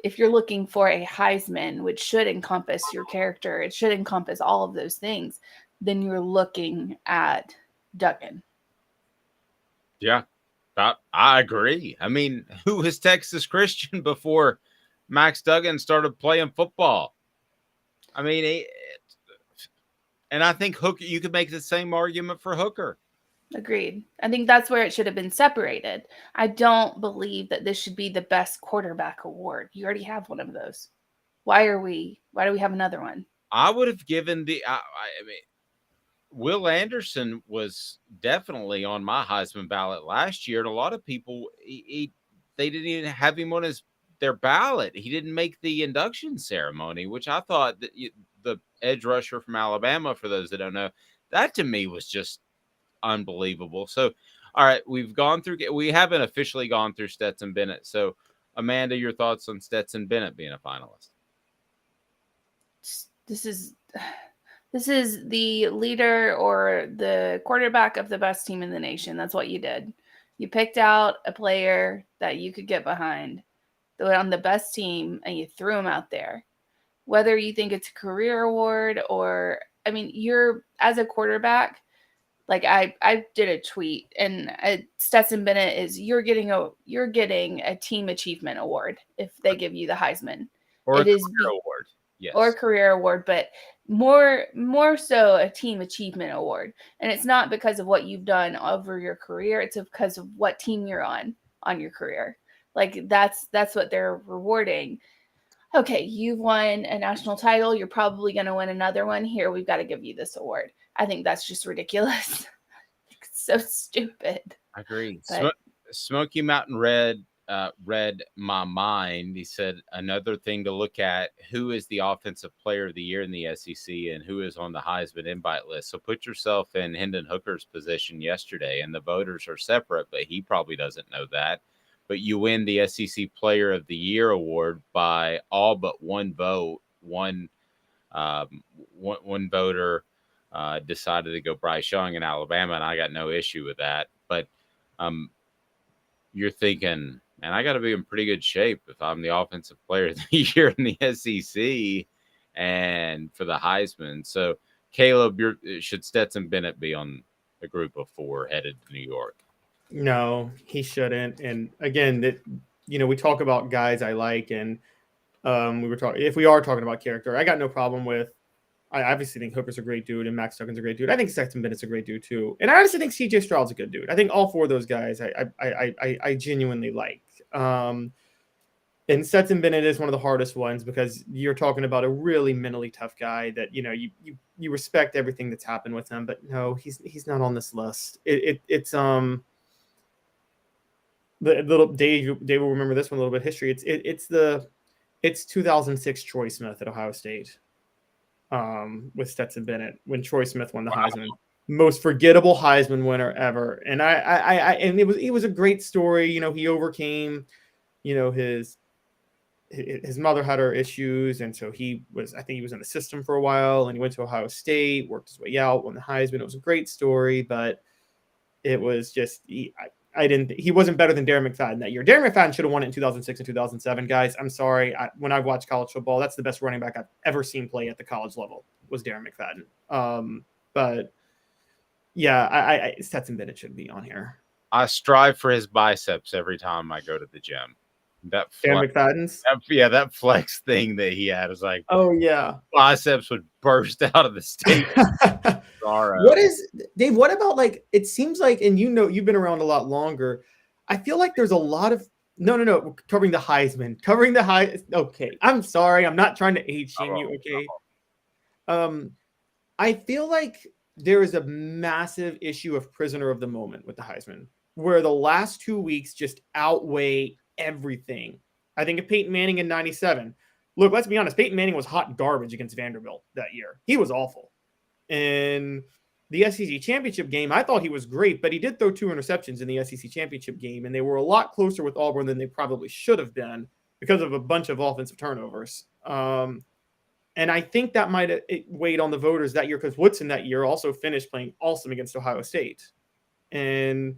if you're looking for a Heisman, which should encompass your character, it should encompass all of those things, then you're looking at Duggan. Yeah, I agree. I mean, who was Texas Christian before Max Duggan started playing football? I mean, and I think Hooker, you could make the same argument for Hooker. Agreed. I think that's where it should have been separated. I don't believe that this should be the best quarterback award. You already have one of those. Why do we have another one? I would have given Will Anderson was definitely on my Heisman ballot last year, and a lot of people they didn't even have him on their ballot. He didn't make the induction ceremony, which I thought that the edge rusher from Alabama, for those that don't know, that to me was just unbelievable. So, all right, we haven't officially gone through Stetson Bennett. So, Amanda, your thoughts on Stetson Bennett being a finalist? This is the leader or the quarterback of the best team in the nation. That's what you did. You picked out a player that you could get behind on the best team, and you threw him out there. Whether you think it's a career award or, I mean, you're as a quarterback. Like I did a tweet, and Stetson Bennett is you're getting a team achievement award if they give you the Heisman. Or a career award. Yes. Or a career award, but more so a team achievement award. And it's not because of what you've done over your career, it's because of what team you're on your career. Like that's what they're rewarding. Okay, you've won a national title, you're probably going to win another one. Here, we've got to give you this award. I think that's just ridiculous. It's so stupid. I agree. But, Smoky Mountain Red read my mind. He said another thing to look at: who is the offensive player of the year in the SEC, and who is on the Heisman invite list. So put yourself in Hendon Hooker's position yesterday, and the voters are separate, but he probably doesn't know that. But you win the SEC Player of the Year award by all but one vote. One voter decided to go Bryce Young in Alabama, and I got no issue with that. But you're thinking, man, I got to be in pretty good shape if I'm the offensive player of the year in the SEC and for the Heisman. So, Caleb, should Stetson Bennett be on the group of 4 headed to New York? No, he shouldn't. And again, we talk about guys I like, and if we are talking about character, I got no problem with. I obviously think Hooker's a great dude, and Max Duggan's a great dude. I think Stetson Bennett's a great dude too, and I honestly think CJ Stroud's a good dude. I think all 4 of those guys I genuinely like. And Stetson Bennett is one of the hardest ones because you're talking about a really mentally tough guy that you respect everything that's happened with him, but no, he's not on this list. It's the little Dave will remember this one a little bit of history. It's 2006 Troy Smith at Ohio State. With Stetson Bennett when Troy Smith won the Heisman, most forgettable Heisman winner ever. And and it was a great story. He overcame, his mother had her issues, and so I think he was in the system for a while, and he went to Ohio State, worked his way out, won the Heisman. It was a great story, but it was just he wasn't better than Darren McFadden that year. Darren McFadden should have won it in 2006 and 2007, guys. I'm sorry. When I've watched college football, that's the best running back I've ever seen play at the college level was Darren McFadden. But yeah, Stetson Bennett should be on here. I strive for his biceps every time I go to the gym. That Darren McFadden's? That flex thing that he had was like, oh yeah, biceps would burst out of the state. What is Dave? What about it seems like, and you've been around a lot longer. I feel like there's a lot of no covering the Heisman. Okay, I'm sorry, I'm not trying to age shame you. Okay, I feel like there is a massive issue of prisoner of the moment with the Heisman, where the last 2 weeks just outweigh everything. I think of Peyton Manning in '97. Look, let's be honest. Peyton Manning was hot garbage against Vanderbilt that year. He was awful. In the SEC championship game, I thought he was great, but he did throw 2 interceptions in the SEC championship game, and they were a lot closer with Auburn than they probably should have been because of a bunch of offensive turnovers. And I think that might have weighed on the voters that year because Woodson that year also finished playing awesome against Ohio State. And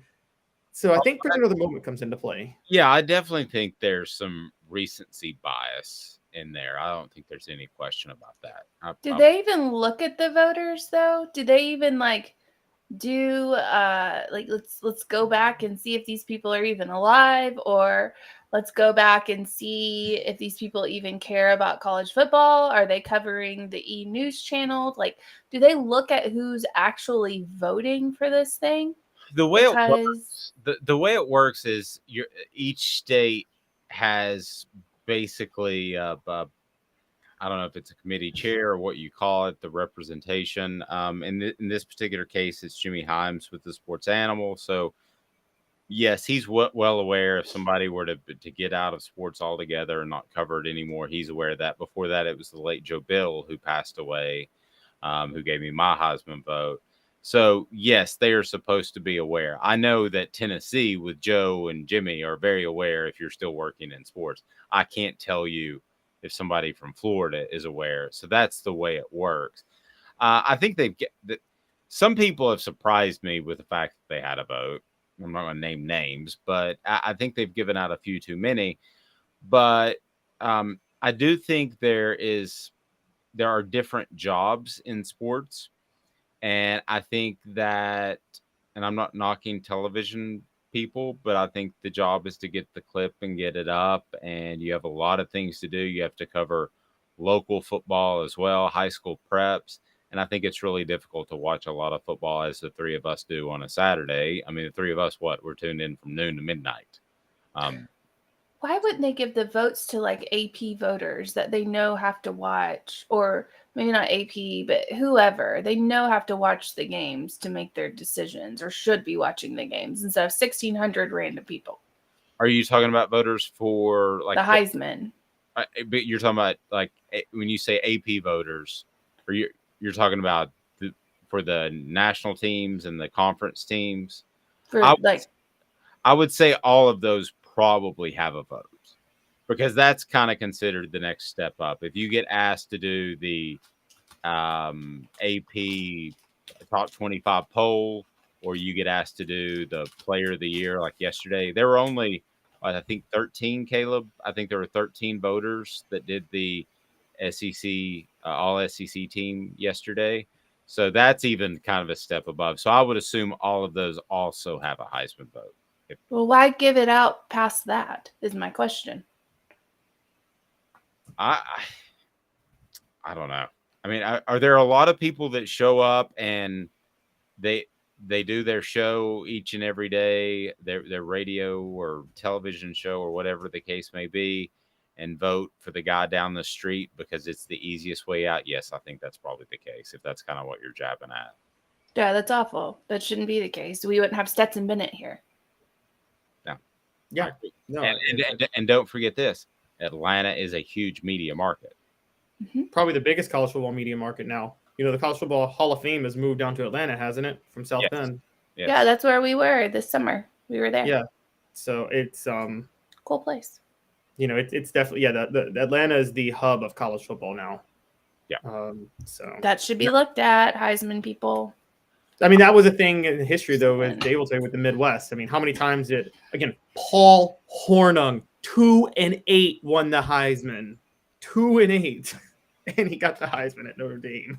so I think prisoner of the moment comes into play. Yeah, I definitely think there's some recency bias in there. I don't think there's any question about that. Did they even look at the voters though? Did they even do let's go back and see if these people are even alive, or let's go back and see if these people even care about college football? Are they covering the E-News channel? Do they look at who's actually voting for this thing? The way it works is each state has basically I don't know if it's a committee chair or what you call it, the representation. In this particular case, it's Jimmy Himes with the sports animal. So yes, he's well aware if somebody were to get out of sports altogether and not cover it anymore. He's aware of that. Before that, it was the late Joe Bill who passed away, who gave me my Heisman vote. So yes, they are supposed to be aware. I know that Tennessee with Joe and Jimmy are very aware if you're still working in sports. I can't tell you if somebody from Florida is aware. So that's the way it works. I think some people have surprised me with the fact that they had a vote. I'm not going to name names, but I think they've given out a few too many. But I do think there are different jobs in sports, and I think that, and I'm not knocking television people, but I think the job is to get the clip and get it up, and you have a lot of things to do. You have to cover local football as well, high school preps. And I think it's really difficult to watch a lot of football as the three of us do on a Saturday. I mean, the three of us, we're tuned in from noon to midnight. Why wouldn't they give the votes to like AP voters that they know have to watch, or maybe not AP, but whoever they know have to watch the games to make their decisions, or should be watching the games instead of 1,600 random people? Are you talking about voters for like the Heisman? But you're talking about like when you say AP voters, or you're talking about for the national teams and the conference teams. I would say all of those probably have a vote, because that's kind of considered the next step up. If you get asked to do the AP top 25 poll, or you get asked to do the player of the year, like yesterday, there were only, I think, 13, Caleb. I think there were 13 voters that did the SEC, all SEC team yesterday. So that's even kind of a step above. So I would assume all of those also have a Heisman vote. Well, why give it out past that is my question. I don't know. I mean, are there a lot of people that show up and they do their show each and every day, their radio or television show or whatever the case may be, and vote for the guy down the street because it's the easiest way out? Yes, I think that's probably the case, if that's kind of what you're jabbing at. Yeah, that's awful. That shouldn't be the case. We wouldn't have Stetson Bennett here. No. Yeah. No. And don't forget this. Atlanta is a huge media market. Mm-hmm. Probably the biggest college football media market now. You know, the College Football Hall of Fame has moved down to Atlanta, hasn't it? From South Bend. Yes. Yeah, that's where we were this summer. We were there. Yeah. So it's cool place. You know, it's definitely the Atlanta is the hub of college football now. Yeah. So that should be looked at, Heisman people. I mean, that was a thing in history, though, as Dave will say, with the Midwest. I mean, how many times did, again, Paul Hornung, 2-8, won the Heisman. 2-8. And he got the Heisman at Notre Dame.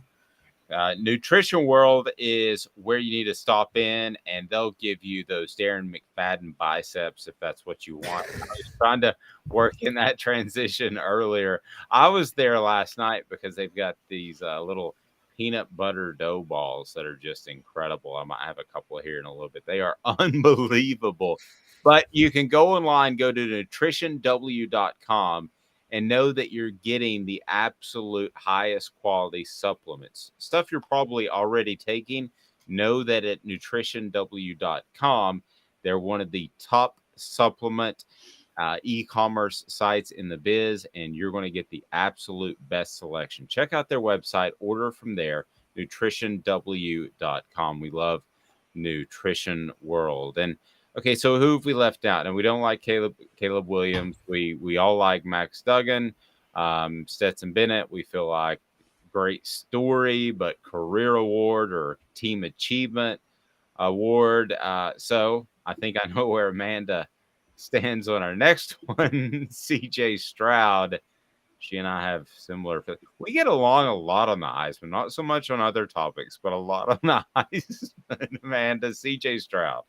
Nutrition World is where you need to stop in, and they'll give you those Darren McFadden biceps if that's what you want. I was trying to work in that transition earlier. I was there last night because they've got these little peanut butter dough balls that are just incredible. I might have a couple here in a little bit. They are unbelievable. But you can go online, go to nutritionw.com, and know that you're getting the absolute highest quality supplements. Stuff you're probably already taking. Know that at nutritionw.com, they're one of the top supplement e-commerce sites in the biz, and you're going to get the absolute best selection. Check out their website, order from there, nutritionw.com. We love Nutrition World. And okay, so who have we left out? And we don't like Caleb Williams. We all like Max Duggan, Stetson Bennett. We feel like great story, but career award or team achievement award. So I think I know where Amanda stands on our next one. CJ Stroud. She and I have similar. We get along a lot on the Heisman, not so much on other topics, but a lot on the Heisman. Amanda, CJ Stroud.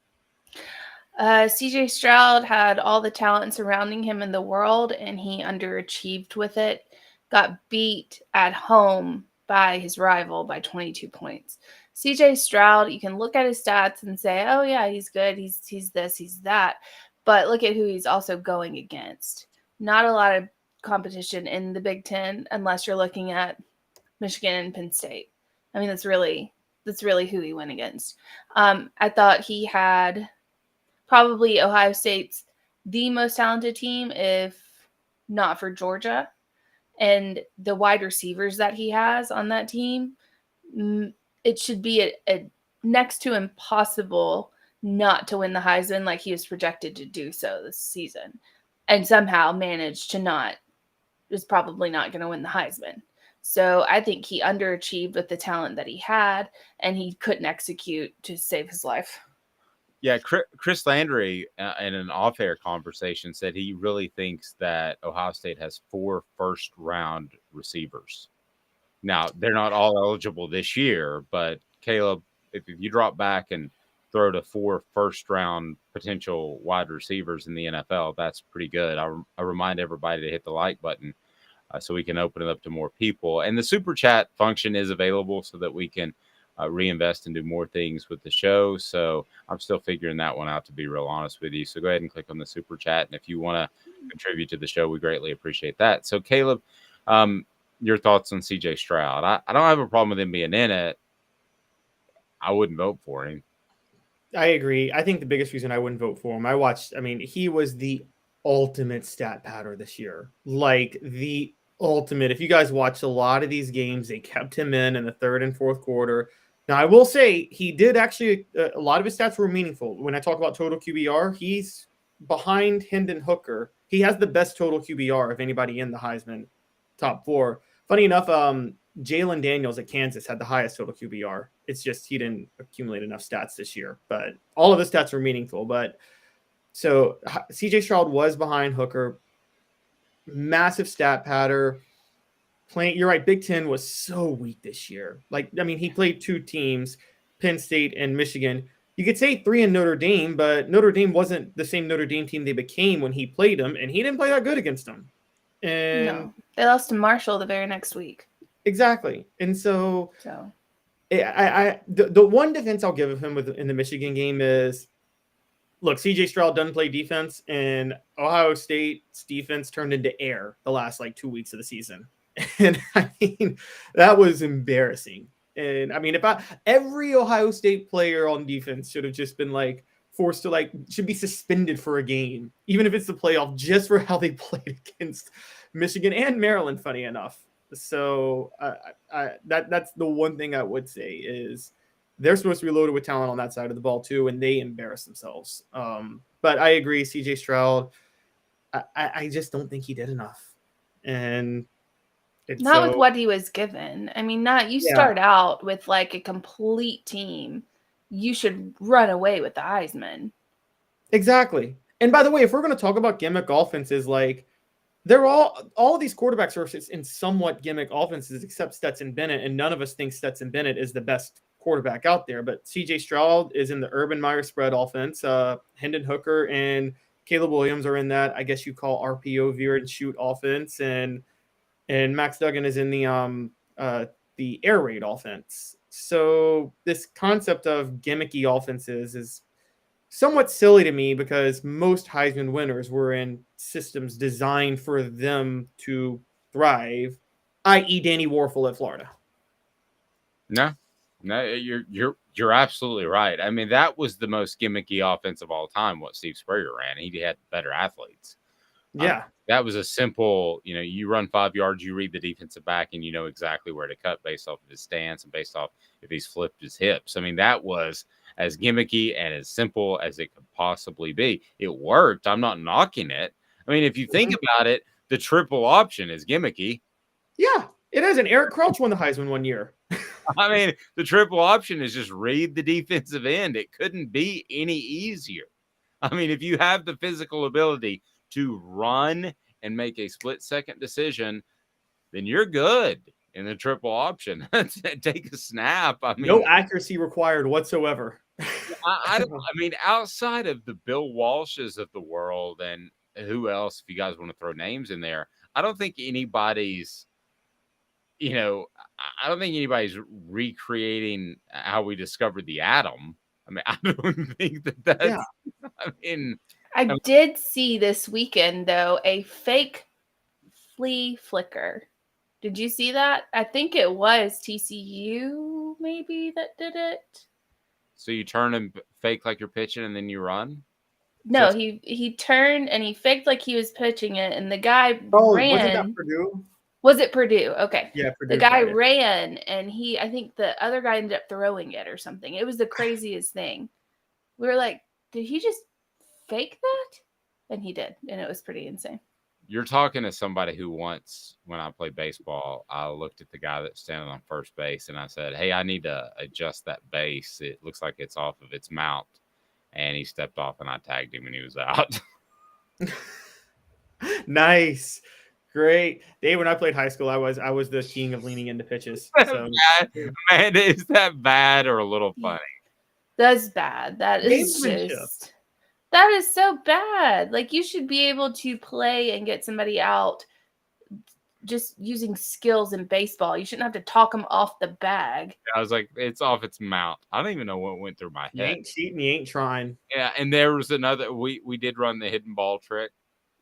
CJ Stroud had all the talent surrounding him in the world, and he underachieved with it. Got beat at home by his rival by 22 points. CJ Stroud, you can look at his stats and say, oh, yeah, he's good. He's this, he's that. But look at who he's also going against. Not a lot of competition in the Big Ten unless you're looking at Michigan and Penn State. I mean, that's really who he went against. I thought he had probably Ohio State's the most talented team, if not for Georgia. And the wide receivers that he has on that team, it should be a next to impossible not to win the Heisman like he was projected to do so this season. And somehow managed to not, is probably not going to win the Heisman. So I think he underachieved with the talent that he had, and he couldn't execute to save his life. Yeah, Chris Landry, in an off-air conversation, said he really thinks that Ohio State has 4 first-round receivers. Now, they're not all eligible this year, but Caleb, if you drop back and throw to 4 first-round potential wide receivers in the NFL, that's pretty good. I remind everybody to hit the like button so we can open it up to more people. And the Super Chat function is available so that we can reinvest and do more things with the show. So I'm still figuring that one out, to be real honest with you. So go ahead and click on the Super Chat. And if you want to contribute to the show, we greatly appreciate that. So Caleb, your thoughts on CJ Stroud? I don't have a problem with him being in it. I wouldn't vote for him. I agree. I think the biggest reason I wouldn't vote for him, he was the ultimate stat patter this year. Like the ultimate. If you guys watched a lot of these games, they kept him in the third and fourth quarter. Now, I will say he did actually, a lot of his stats were meaningful. When I talk about total QBR, he's behind Hendon Hooker. He has the best total QBR of anybody in the Heisman top 4. Funny enough, Jalen Daniels at Kansas had the highest total QBR. It's just he didn't accumulate enough stats this year, but all of his stats were meaningful. But so CJ Stroud was behind Hooker. Massive stat patter. You're right. Big Ten was so weak this year. He played 2 teams, Penn State and Michigan. You could say 3 in Notre Dame, but Notre Dame wasn't the same Notre Dame team they became when he played them, and he didn't play that good against them. And no, they lost to Marshall the very next week. Exactly. And so the one defense I'll give him in the Michigan game is, look, CJ Stroud doesn't play defense, and Ohio State's defense turned into air the last 2 weeks of the season. And that was embarrassing. And every Ohio State player on defense should have just been forced to should be suspended for a game, even if it's the playoff, just for how they played against Michigan and Maryland, funny enough. So that's the one thing I would say is they're supposed to be loaded with talent on that side of the ball too, and they embarrass themselves. But I agree, CJ Stroud, I just don't think he did enough. And with what he was given. Start out with a complete team. You should run away with the Heisman. Exactly. And by the way, if we're going to talk about gimmick offenses, they're all these quarterbacks are in somewhat gimmick offenses except Stetson Bennett, and none of us think Stetson Bennett is the best quarterback out there. But CJ Stroud is in the Urban Meyer spread offense. Hendon Hooker and Caleb Williams are in that, I guess you call RPO veer and shoot offense, and Max Duggan is in the air raid offense. So this concept of gimmicky offenses is somewhat silly to me because most Heisman winners were in systems designed for them to thrive, i.e. Danny Warfel at Florida. No, you're absolutely right. That was the most gimmicky offense of all time, what Steve Spurrier ran. He had better athletes. Yeah. That was a simple, you run 5 yards, you read the defensive back, and you know exactly where to cut based off of his stance and based off if he's flipped his hips. That was as gimmicky and as simple as it could possibly be. It worked. I'm not knocking it. If you think about it, the triple option is gimmicky. Yeah, it is. And Eric Crouch won the Heisman one year. The triple option is just read the defensive end. It couldn't be any easier. If you have the physical ability to run and make a split-second decision, then you're good in the triple option. Take a snap. No accuracy required whatsoever. Outside of the Bill Walshes of the world and who else, if you guys want to throw names in there, I don't think anybody's recreating how we discovered the atom. I don't think that's. Yeah. I did see this weekend, though, a fake flea flicker. Did you see that? I think it was TCU maybe that did it. So you turn and fake like you're pitching, and then you run. No, he turned and he faked like he was pitching it, and the guy Wasn't that ran. Purdue? Was it Purdue? Okay. Yeah, The Purdue guy tried it. ran, and I think the other guy ended up throwing it or something. It was the craziest thing. We were like, did he just fake that? And he did, and it was pretty insane. You're talking to somebody who once, when I played baseball, I looked at the guy that's standing on first base, and I said, "Hey, I need to adjust that base. It looks like it's off of its mount." And he stepped off, and I tagged him, and he was out. Nice. Great. Dave, when I played high school, I was the king of leaning into pitches. So Man, is that bad or a little funny? That's bad. That is Gamesmanship. just, that is so bad. Like, you should be able to play and get somebody out just using skills in baseball. You shouldn't have to talk them off the bag. I was like, it's off its mount. I don't even know what went through my You head. ain't cheating, you ain't trying. Yeah, and there was another. We did run the hidden ball trick.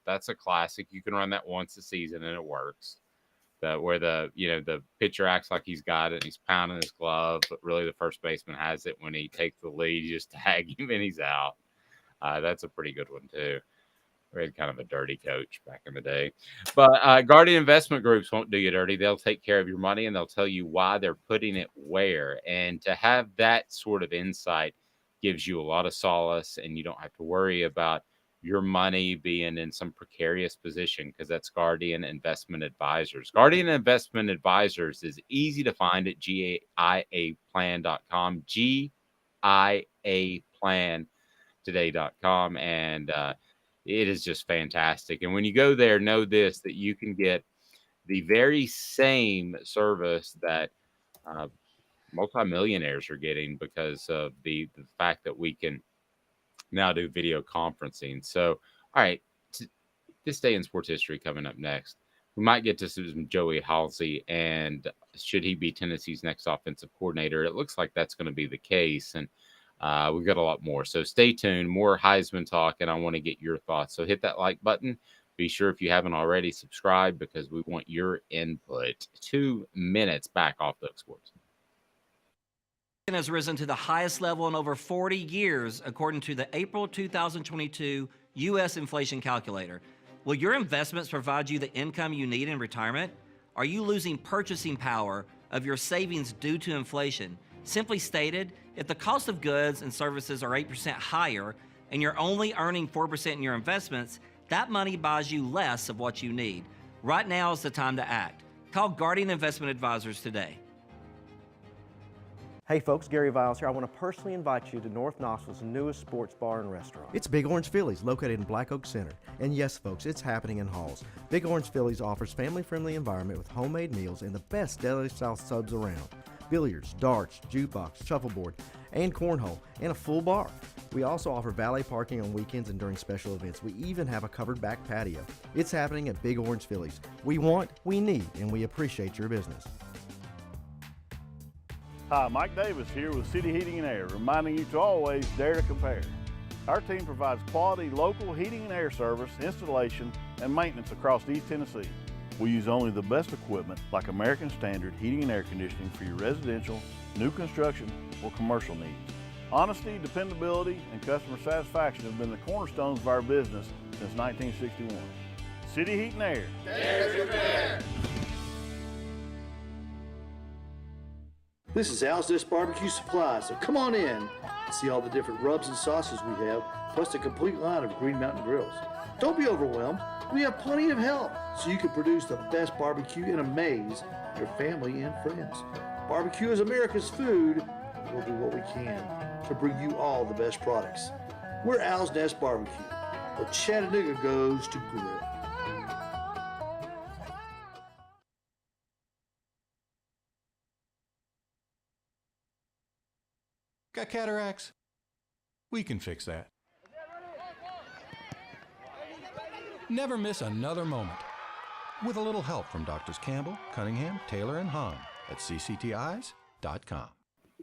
That's a classic. You can run that once a season, and it works. Where the pitcher acts like he's got it, and he's pounding his glove, but really the first baseman has it. When he takes the lead, you just tag him, and he's out. That's a pretty good one too. We had kind of a dirty coach back in the day. But Guardian Investment Groups won't do you dirty. They'll take care of your money, and they'll tell you why they're putting it where. And to have that sort of insight gives you a lot of solace, and you don't have to worry about your money being in some precarious position, because that's Guardian Investment Advisors. Guardian Investment Advisors is easy to find at giaplan.com, giaplantoday.com, and it is just fantastic. And when you go there, know this, that you can get the very same service that multimillionaires are getting because of the fact that we can now do video conferencing. So, all right, this day in sports history coming up next. We might get to some Joey Halsey, and should he be Tennessee's next offensive coordinator? It looks like that's going to be the case, and we've got a lot more. So stay tuned, more Heisman talk, and I want to get your thoughts. So hit that like button. Be sure, if you haven't already, subscribe, because we want your input. 2 minutes back off the sports. Has risen to the highest level in over 40 years, according to the April 2022 U.S. inflation calculator. Will your investments provide you the income you need in retirement? Are you losing purchasing power of your savings due to inflation? Simply stated, if the cost of goods and services are 8% higher and you're only earning 4% in your investments, that money buys you less of what you need. Right now is the time to act. Call Guardian Investment Advisors today. Hey folks, Gary Viles here. I want to personally invite you to North Knoxville's newest sports bar and restaurant. It's Big Orange Phillies, located in Black Oak Center. And yes, folks, it's happening in Halls. Big Orange Phillies offers family-friendly environment with homemade meals and the best deli-style subs around. Billiards, darts, jukebox, shuffleboard, and cornhole, and a full bar. We also offer valet parking on weekends and during special events. We even have a covered back patio. It's happening at Big Orange Phillies. We want, we need, and we appreciate your business. Hi, Mike Davis here with City Heating and Air, reminding you to always dare to compare. Our team provides quality local heating and air service, installation, and maintenance across East Tennessee. We use only the best equipment like American Standard heating and air conditioning for your residential, new construction, or commercial needs. Honesty, dependability, and customer satisfaction have been the cornerstones of our business since 1961. City Heat and Air. Dare to compare. This is Al's Dish Barbecue Supply, so come on in and see all the different rubs and sauces we have, plus a complete line of Green Mountain grills. Don't be overwhelmed. We have plenty of help, so you can produce the best barbecue and amaze your family and friends. Barbecue is America's food. We'll do what we can to bring you all the best products. We're Al's Nest Barbecue, where Chattanooga goes to grill. Got cataracts? We can fix that. Never miss another moment. With a little help from Doctors Campbell, Cunningham, Taylor, and Hahn at ccti's.com.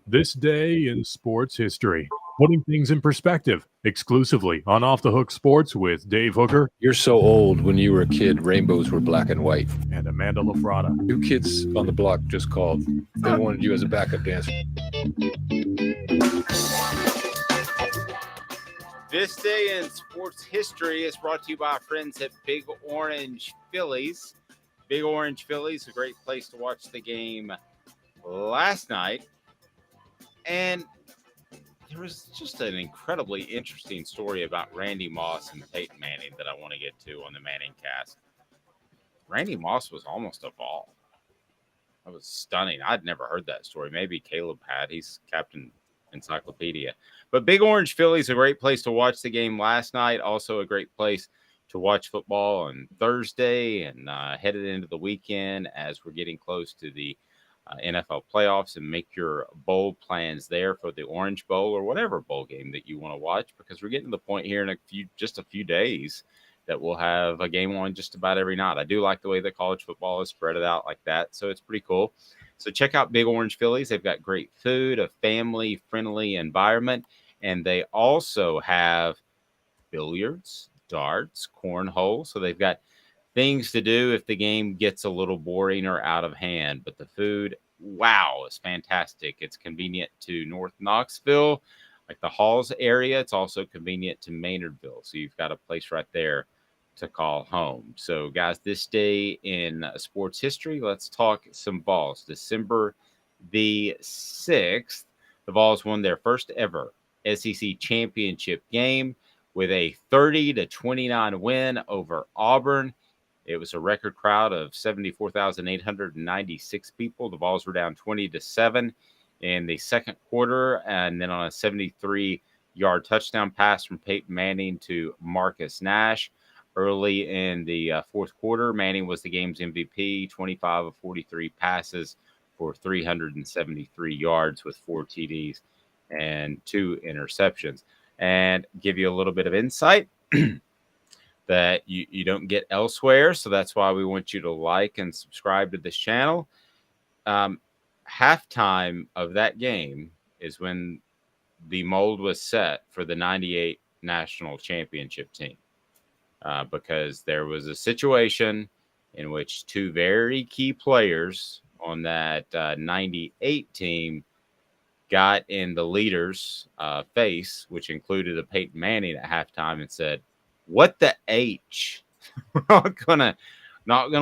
This day in sports history. Putting things in perspective, exclusively on Off the Hook Sports with Dave Hooker. You're so old. When you were a kid, rainbows were black and white. And Amanda LaFrada. New kids on the block just called. They wanted you as a backup dancer. This day in sports history is brought to you by our friends at Big Orange Phillies. Big Orange Phillies, a great place to watch the game last night. And there was just an incredibly interesting story about Randy Moss and Peyton Manning that I want to get to on the Manning cast. Randy Moss was almost a Vol. That was stunning. I'd never heard that story. Maybe Caleb had. He's Captain Encyclopedia. But Big Orange Phillies, a great place to watch the game last night. Also a great place to watch football on Thursday and headed into the weekend as we're getting close to the NFL playoffs, and make your bowl plans there for the Orange Bowl or whatever bowl game that you want to watch, because we're getting to the point here in just a few days that we'll have a game on just about every night. I do like the way that college football is spread it out like that, so it's pretty cool. So check out Big Orange Phillies. They've got great food, a family-friendly environment, and they also have billiards, darts, cornhole. So they've got things to do if the game gets a little boring or out of hand. But the food, wow, is fantastic. It's convenient to North Knoxville, like the Halls area. It's also convenient to Maynardville. So you've got a place right there to call home. So, guys, this day in sports history, let's talk some Vols. December the 6th, the Vols won their first ever SEC championship game with a 30-29 win over Auburn. It was a record crowd of 74,896 people. The Vols were down 20-7 in the second quarter, and then on a 73-yard touchdown pass from Peyton Manning to Marcus Nash. Early in the fourth quarter, Manning was the game's MVP, 25 of 43 passes for 373 yards with 4 TDs and 2 interceptions. And give you a little bit of insight that you don't get elsewhere. So that's why we want you to like and subscribe to this channel. Halftime of that game is when the mold was set for the 98 national championship team. Because there was a situation in which 2 very key players on that 98 team got in the leader's face, which included a Peyton Manning at halftime, and said, "What the H? We're not gonna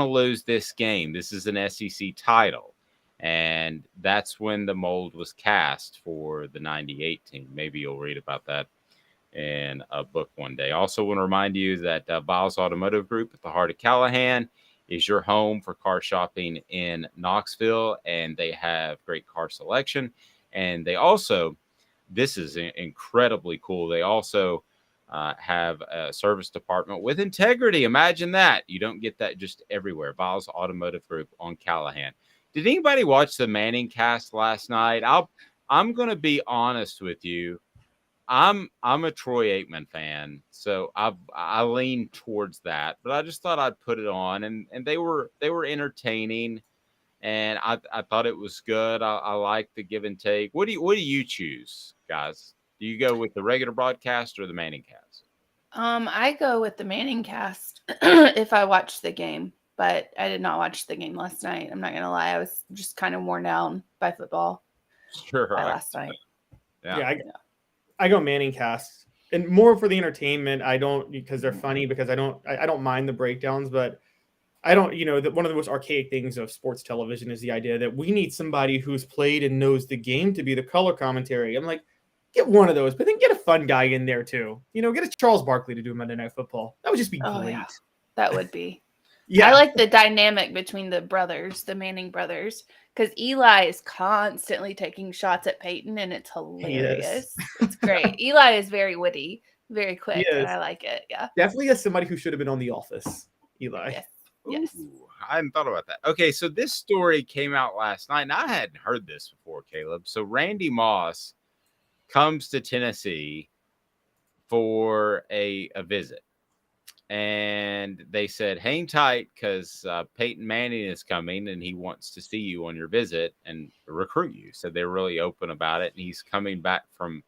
lose this game. This is an SEC title." And that's when the mold was cast for the 98 team. Maybe you'll read about that in a book one day. Also want to remind you that Vols Automotive Group at the heart of Callahan is your home for car shopping in Knoxville, and they have great car selection. And they also, this is incredibly cool, they also have a service department with integrity. Imagine that. You don't get that just everywhere. Vols Automotive Group on Callahan. Did anybody watch the Manning cast last night? I'm going to be honest with you. I'm a Troy Aikman fan, so I lean towards that. But I just thought I'd put it on, and they were entertaining, and I thought it was good. I like the give and take. What do you choose, guys? Do you go with the regular broadcast or the Manning cast? I go with the Manning cast if I watch the game, but I did not watch the game last night. I'm not gonna lie, I was just kind of worn down by football. Sure, last night. Yeah, I go Manning cast, and more for the entertainment. I don't, because they're funny, because I don't mind the breakdowns, but I don't, one of the most archaic things of sports television is the idea that we need somebody who's played and knows the game to be the color commentary. I'm like, get one of those, but then get a fun guy in there too. Get a Charles Barkley to do Monday Night Football. That would just be great. Yeah. That would be. Yeah. I like the dynamic between the brothers, the Manning brothers, because Eli is constantly taking shots at Peyton, and it's hilarious. It's great. Eli is very witty, very quick, and I like it. Yeah. Definitely as somebody who should have been on The Office, Eli. Yes. Ooh, I hadn't thought about that. Okay, so this story came out last night, and I hadn't heard this before, Caleb. So Randy Moss comes to Tennessee for a visit. And they said, hang tight, because Peyton Manning is coming and he wants to see you on your visit and recruit you. So they're really open about it. And he's coming back from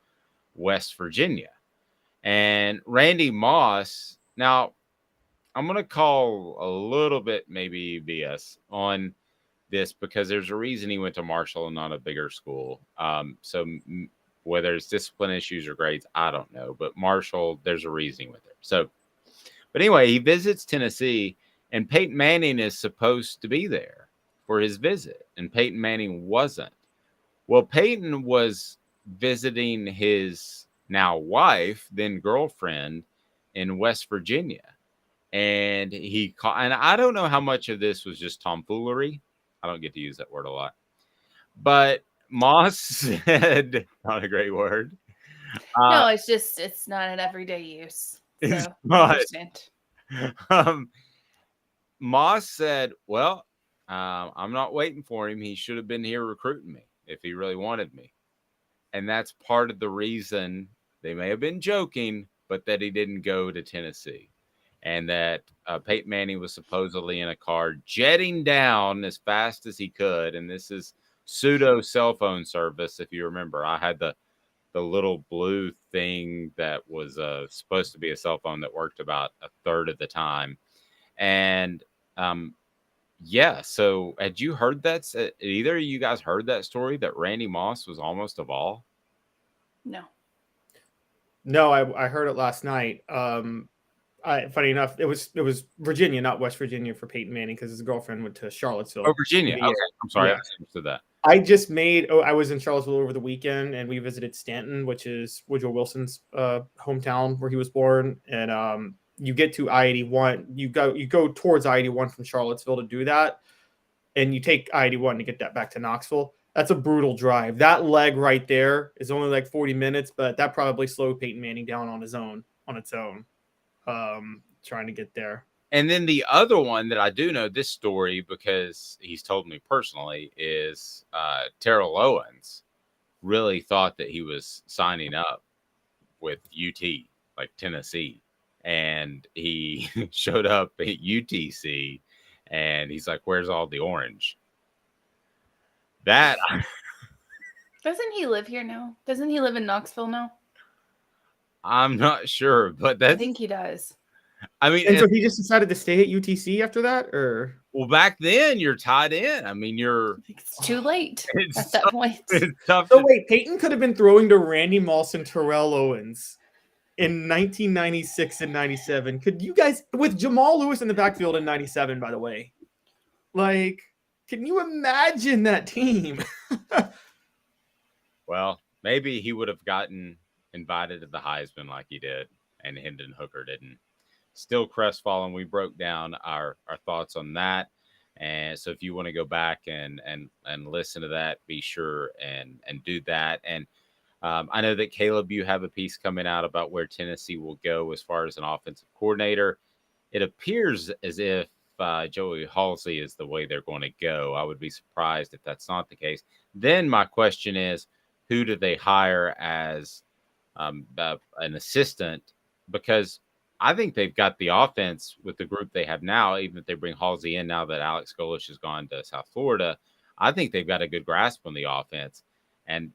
West Virginia. And Randy Moss, now I'm going to call a little bit maybe BS on this because there's a reason he went to Marshall and not a bigger school. So whether it's discipline issues or grades, I don't know. But Marshall, there's a reason he went there. So, but anyway, he visits Tennessee, and Peyton Manning is supposed to be there for his visit, and Peyton Manning wasn't. Well, Peyton was visiting his now wife, then girlfriend, in West Virginia. And he called, and I don't know how much of this was just tomfoolery. I don't get to use that word a lot. But Moss said, not a great word. No, it's not an everyday use. It's So not. I understand. Moss said, well, I'm not waiting for him. He should have been here recruiting me if he really wanted me. And that's part of the reason they may have been joking, but that he didn't go to Tennessee. And that Peyton Manning was supposedly in a car jetting down as fast as he could. And this is pseudo cell phone service. If you remember, I had the little blue thing that was supposed to be a cell phone that worked about a third of the time. And yeah, so had you heard that? Either of you guys heard that story that Randy Moss was almost a Vol? No. No, I heard it last night. Funny enough, it was Virginia, not West Virginia, for Peyton Manning because his girlfriend went to Charlottesville. Oh, Virginia. Okay, I'm sorry, I misunderstood that. I was in Charlottesville over the weekend, and we visited Stanton, which is Woodrow Wilson's hometown where he was born. And you get to I-81, you go towards I-81 from Charlottesville to do that, and you take I-81 to get that back to Knoxville. That's a brutal drive. That leg right there is only like 40 minutes, but that probably slowed Peyton Manning down on its own, trying to get there. And then the other one that I do know this story because he's told me personally is Terrell Owens really thought that he was signing up with UT, like Tennessee. And he showed up at UTC and he's like, where's all the orange? That Doesn't he live here now? Doesn't he live in Knoxville now? I'm not sure, but I think he does. I mean, and so he just decided to stay at UTC after that, or well, back then you're tied in. I mean, it's too late at that point. It's tough. So wait, Peyton could have been throwing to Randy Moss and Terrell Owens in 1996 and 97. Could you guys, with Jamal Lewis in the backfield in 97, by the way, like, can you imagine that team? Well, maybe he would have gotten invited to the Heisman like he did, and Hendon Hooker didn't. Still crestfallen. We broke down our thoughts on that. And so if you want to go back and listen to that, be sure and do that. And I know that Caleb, you have a piece coming out about where Tennessee will go as far as an offensive coordinator. It appears as if Joey Halsey is the way they're going to go. I would be surprised if that's not the case. Then my question is, who do they hire as an assistant? Because I think they've got the offense with the group they have now, even if they bring Halsey in now that Alex Golesh has gone to South Florida. I think they've got a good grasp on the offense. And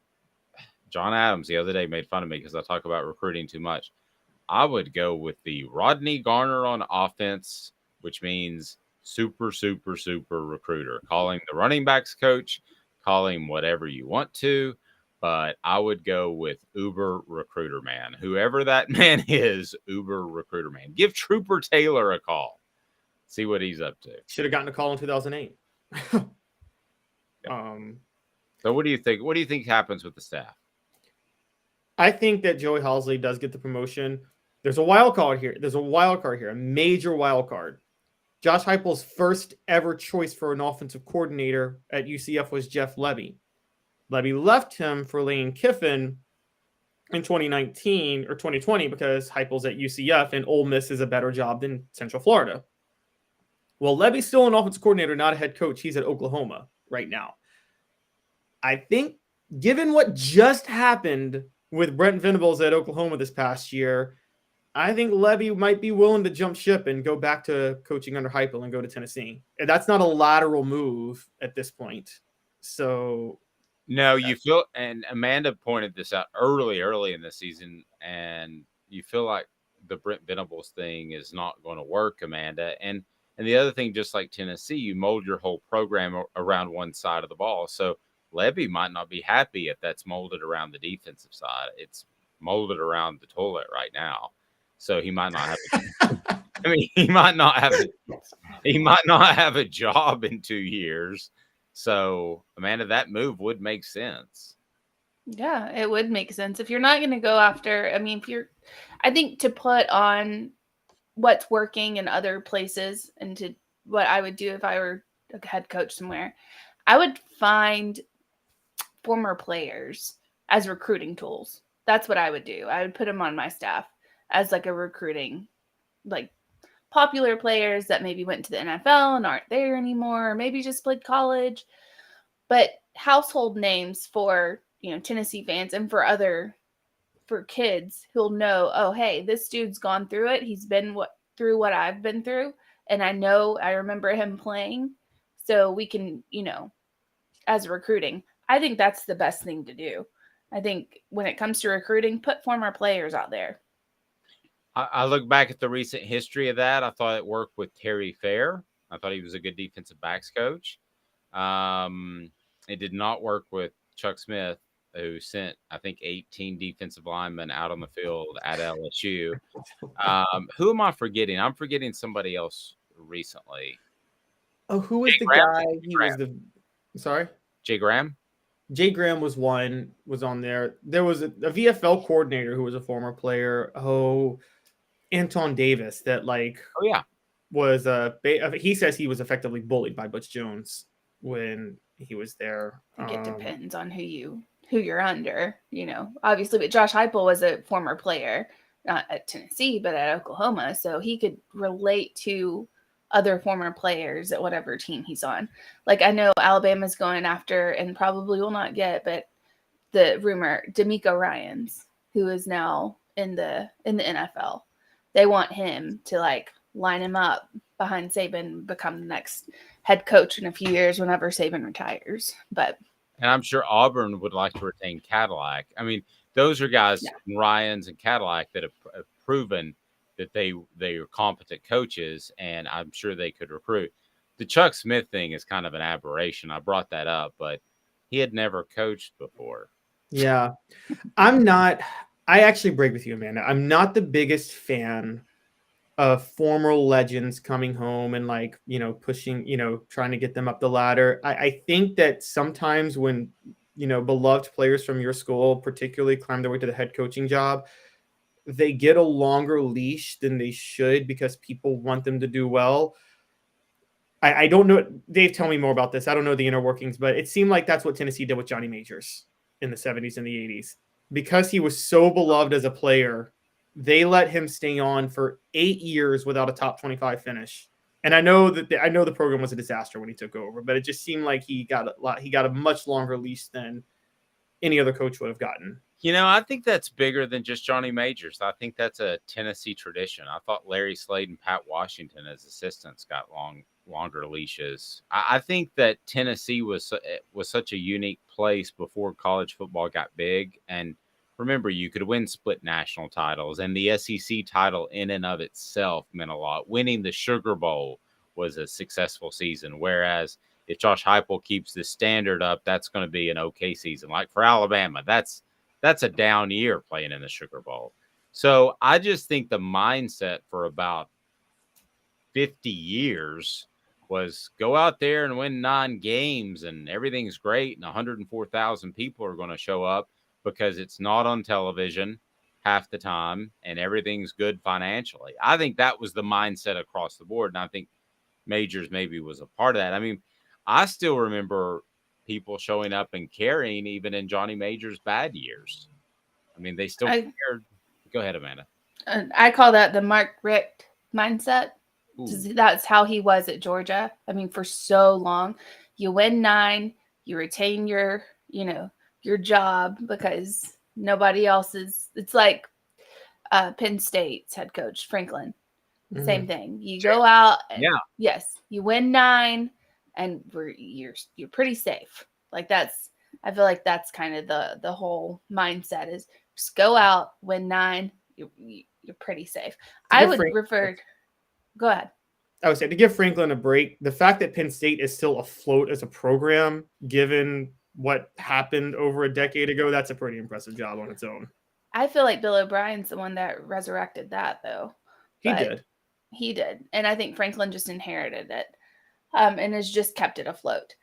John Adams the other day made fun of me because I talk about recruiting too much. I would go with the Rodney Garner on offense, which means super, super, super recruiter. Call him the running backs coach, call him whatever you want to. But I would go with Uber Recruiter Man. Whoever that man is, Uber Recruiter Man. Give Trooper Taylor a call. See what he's up to. Should have gotten a call in 2008. So what do you think? What do you think happens with the staff? I think that Joey Halsey does get the promotion. There's a wild card here. A major wild card. Josh Heupel's first ever choice for an offensive coordinator at UCF was Jeff Lebby. Lebby left him for Lane Kiffin in 2019 or 2020 because Heupel's at UCF and Ole Miss is a better job than Central Florida. Well, Lebby's still an offensive coordinator, not a head coach. He's at Oklahoma right now. I think given what just happened with Brent Venables at Oklahoma this past year, I think Lebby might be willing to jump ship and go back to coaching under Heupel and go to Tennessee. And that's not a lateral move at this point. So No, you feel, and Amanda pointed this out early in the season, and you feel like the Brent Venables thing is not going to work, Amanda. And the other thing, just like Tennessee, you mold your whole program around one side of the ball. So Levy might not be happy if that's molded around the defensive side. It's molded around the toilet right now. So he might not have I mean, he might not have a job in 2 years. So, Amanda, that move would make sense. Yeah, it would make sense. If you're not going to go after, I mean, I think to put on what's working in other places and to what I would do if I were a head coach somewhere, I would find former players as recruiting tools. That's what I would do. I would put them on my staff as like a recruiting, like popular players that maybe went to the NFL and aren't there anymore, or maybe just played college, but household names for, Tennessee fans and for kids who'll know, oh, hey, this dude's gone through it. He's been through what I've been through. And I remember him playing. So we can, as recruiting, I think that's the best thing to do. I think when it comes to recruiting, put former players out there. I look back at the recent history of that. I thought it worked with Terry Fair. I thought he was a good defensive backs coach. It did not work with Chuck Smith, who sent, I think, 18 defensive linemen out on the field at LSU. Who am I forgetting? I'm forgetting somebody else recently. Oh, who was Jay the Graham? guy? He was sorry? Jay Graham? Jay Graham was on there. There was a VFL coordinator who was a former player. Oh, Anton Davis that Oh, yeah. was he says he was effectively bullied by Butch Jones when he was there. I think it depends on who you're under, obviously, but Josh Heupel was a former player, not at Tennessee, but at Oklahoma. So he could relate to other former players at whatever team he's on. Like I know Alabama's going after, and probably will not get, but the rumor, D'Amico Ryans, who is now in the NFL. They want him to line him up behind Saban, become the next head coach in a few years whenever Saban retires. And I'm sure Auburn would like to retain Cadillac. I mean, those are guys, Ryans and Cadillac, that have proven that they are competent coaches, and I'm sure they could recruit. The Chuck Smith thing is kind of an aberration. I brought that up, but he had never coached before. Yeah. I actually break with you, Amanda. I'm not the biggest fan of former legends coming home and pushing, trying to get them up the ladder. I think that sometimes when, beloved players from your school particularly climb their way to the head coaching job, they get a longer leash than they should because people want them to do well. I don't know. Dave, tell me more about this. I don't know the inner workings, but it seemed like that's what Tennessee did with Johnny Majors in the 70s and the 80s. Because he was so beloved as a player, they let him stay on for 8 years without a top 25 finish. And I know the program was a disaster when he took over, but it just seemed like he got a much longer leash than any other coach would have gotten. I think that's bigger than just Johnny Majors. I think that's a Tennessee tradition. I thought Larry Slade and Pat Washington as assistants got longer leashes. I think that Tennessee was such a unique place before college football got big. And remember, you could win split national titles, and the SEC title in and of itself meant a lot. Winning the Sugar Bowl was a successful season, whereas if Josh Heupel keeps the standard up, that's going to be an okay season. Like for Alabama, that's a down year playing in the Sugar Bowl. So I just think the mindset for about 50 years was go out there and win 9 games and everything's great and 104,000 people are going to show up because it's not on television half the time and everything's good financially. I think that was the mindset across the board, and I think Majors maybe was a part of that. I mean, I still remember people showing up and caring even in Johnny Majors' bad years. I mean, they still cared. Go ahead, Amanda. I call that the Mark Richt mindset. That's how he was at Georgia. I mean, for so long, you win 9, you retain your job because nobody else is. It's like Penn State's head coach, Franklin. Mm-hmm. Same thing. You go out and yes, you win 9 and you're pretty safe. Like that's I feel like that's kind of the whole mindset is just go out, win 9, you're pretty safe. I would refer. Go ahead. I would say to give Franklin a break, the fact that Penn State is still afloat as a program, given what happened over a decade ago, that's a pretty impressive job on its own. I feel like Bill O'Brien's the one that resurrected that, though. He did. He did. And I think Franklin just inherited it and has just kept it afloat.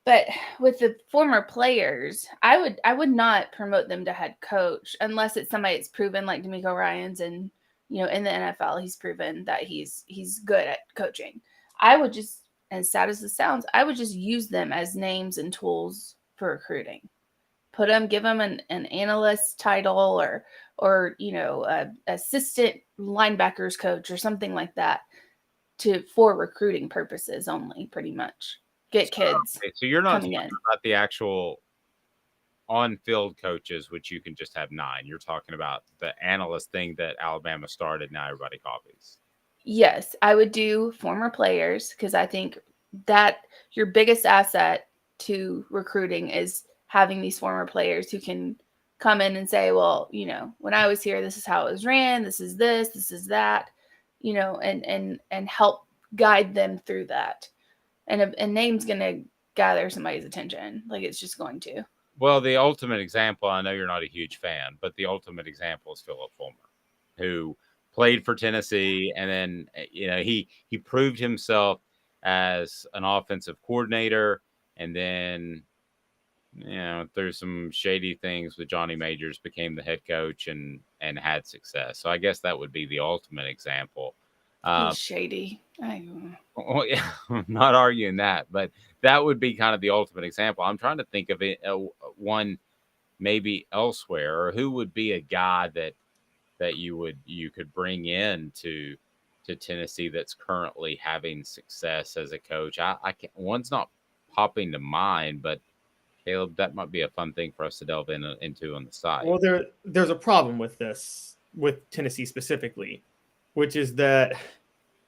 But with the former players, I would not promote them to head coach unless it's somebody that's proven, like D'Amico Ryans, and in the NFL he's proven that he's good at coaching. I would just, as sad as it sounds, I would just use them as names and tools for recruiting. Give them an analyst title or assistant linebackers coach or something like that for recruiting purposes only, pretty much. Get kids. Okay, so you're not coming talking in about the actual on-field coaches, which you can just have 9. You're talking about the analyst thing that Alabama started. Now everybody copies. Yes, I would do former players because I think that your biggest asset to recruiting is having these former players who can come in and say, well, when I was here, this is how it was ran. This is that, and help guide them through that. And a name's going to gather somebody's attention. Like it's just going to. Well, the ultimate example, I know you're not a huge fan, but the ultimate example is Philip Fulmer, who played for Tennessee. And then, he proved himself as an offensive coordinator. And then, through some shady things with Johnny Majors, became the head coach and had success. So I guess that would be the ultimate example. He's shady. Well, yeah, I'm not arguing that, but that would be kind of the ultimate example. I'm trying to think of it, one maybe elsewhere, or who would be a guy that you could bring in to Tennessee that's currently having success as a coach. I can't. One's not popping to mind, but Caleb, that might be a fun thing for us to delve into on the side. Well, there's a problem with this, with Tennessee specifically, which is that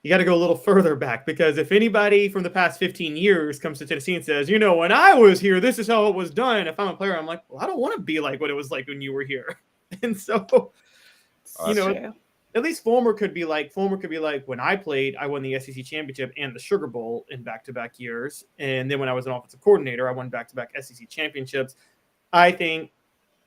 you got to go a little further back, because if anybody from the past 15 years comes to Tennessee and says, when I was here, this is how it was done. If I'm a player, I'm like, well, I don't want to be like what it was like when you were here. And so, at least Fulmer could be like, when I played, I won the SEC championship and the Sugar Bowl in back-to-back years. And then when I was an offensive coordinator, I won back-to-back SEC championships. I think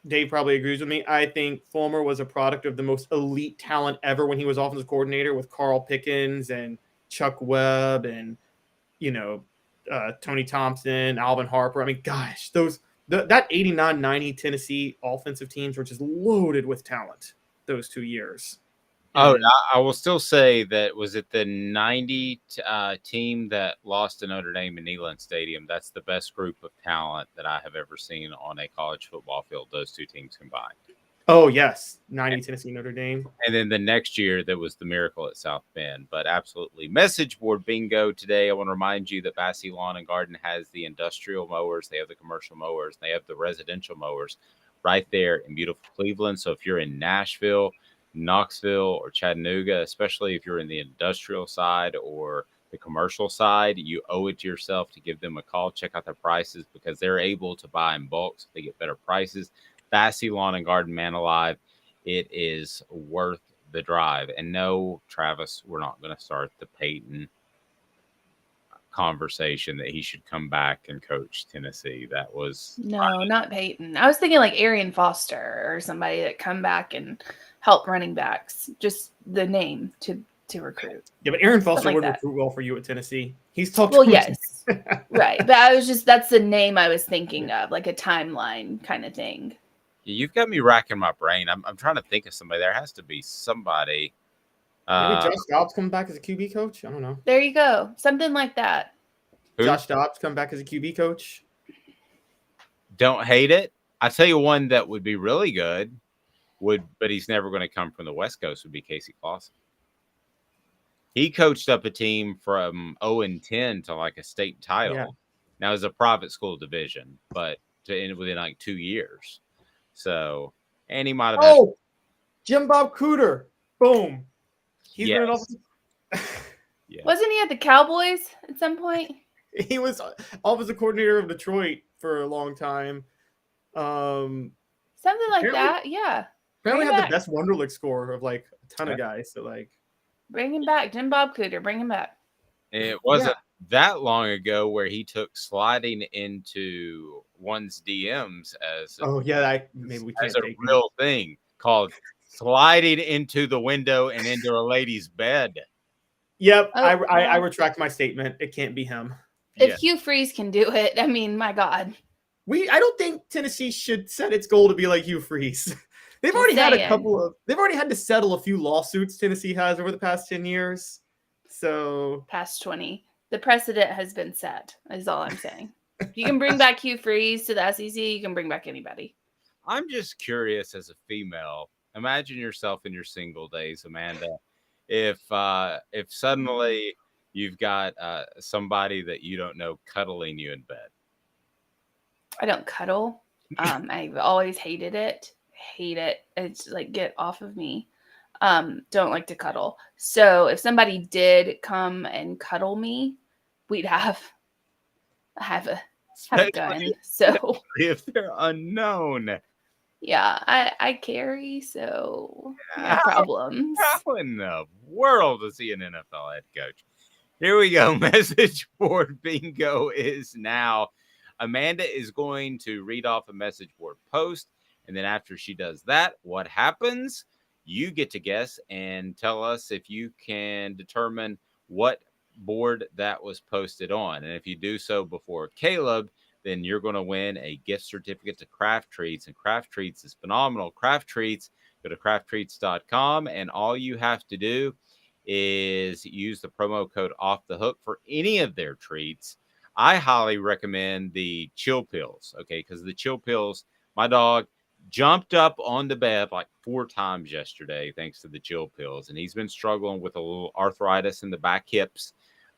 Dave probably agrees with me. I think Fulmer was a product of the most elite talent ever when he was offensive coordinator, with Carl Pickens and Chuck Webb and, Tony Thompson, Alvin Harper. I mean, gosh, that 89-90 Tennessee offensive teams were just loaded with talent those 2 years. Oh, I will still say that, was it the 90 team that lost to Notre Dame in Neyland Stadium? That's the best group of talent that I have ever seen on a college football field, those two teams combined. Oh, yes. 90 Tennessee, Notre Dame. And then the next year, there was the miracle at South Bend. But absolutely. Message board bingo today. I want to remind you that Bassey Lawn and Garden has the industrial mowers. They have the commercial mowers. They have the residential mowers right there in beautiful Cleveland. So if you're in Nashville, Knoxville, or Chattanooga, especially if you're in the industrial side or the commercial side, you owe it to yourself to give them a call. Check out their prices, because they're able to buy in bulk, so they get better prices. Bassey Lawn and Garden, man alive, it is worth the drive. And no, Travis, we're not going to start the Peyton conversation that he should come back and coach Tennessee. That was not Peyton. I was thinking like Arian Foster or somebody that come back and help running backs. Just the name to recruit. Yeah, but Arian Foster like would that. recruit well for you at Tennessee. He's talked. Well, yes, right. But that's the name I was thinking of, like a timeline kind of thing. You've got me racking my brain. I'm trying to think of somebody. There has to be somebody. Maybe Josh Dobbs come back as a QB coach. I don't know. There you go. Something like that. Who? Josh Dobbs come back as a QB coach. Don't hate it. I tell you one that would be really good, but he's never going to come from the West Coast, would be Casey Clausen. He coached up a team from 0-10 to like a state title. Yeah. Now it's a private school division, but within like 2 years. So, and he might have. Jim Bob Cooter. Boom. He's yes. been an Wasn't he at the Cowboys at some point? He was offensive coordinator of Detroit for a long time. Something like that. Yeah. Apparently Bring had him the best Wonderlic score of like a ton of guys. So like, bring him back. Jim Bob Cooter, bring him back. It wasn't that long ago where he took sliding into one's DMs as maybe we can't as a take real thing called sliding into the window and into a lady's bed. Yep, Oh, I retract my statement. It can't be him. If Hugh Freeze can do it, I mean, my God. I don't think Tennessee should set its goal to be like Hugh Freeze. They've Just already had saying. they've already had to settle a few lawsuits Tennessee has over the past 10 years. So past 20. The precedent has been set, is all I'm saying. If you can bring back Hugh Freeze to the SEC, you can bring back anybody. I'm just curious as a female. Imagine yourself in your single days, Amanda. If suddenly you've got somebody that you don't know cuddling you in bed. I don't cuddle. I've always hated it. Hate it. It's like, get off of me. Don't like to cuddle. So if somebody did come and cuddle me, we'd have a gun. So if they're unknown. Yeah, I carry, so no problems. How in the world is he an NFL head coach? Here we go. Message board bingo is now. Amanda is going to read off a message board post. And then after she does that, what happens? You get to guess and tell us if you can determine what board that was posted on. And if you do so before Caleb, then you're going to win a gift certificate to Craft Treats. And Craft Treats is phenomenal. Craft Treats, go to crafttreats.com. And all you have to do is use the promo code Off the Hook for any of their treats. I highly recommend the chill pills, okay? Because the chill pills, my dog jumped up on the bed like 4 times yesterday thanks to the chill pills. And he's been struggling with a little arthritis in the back hips,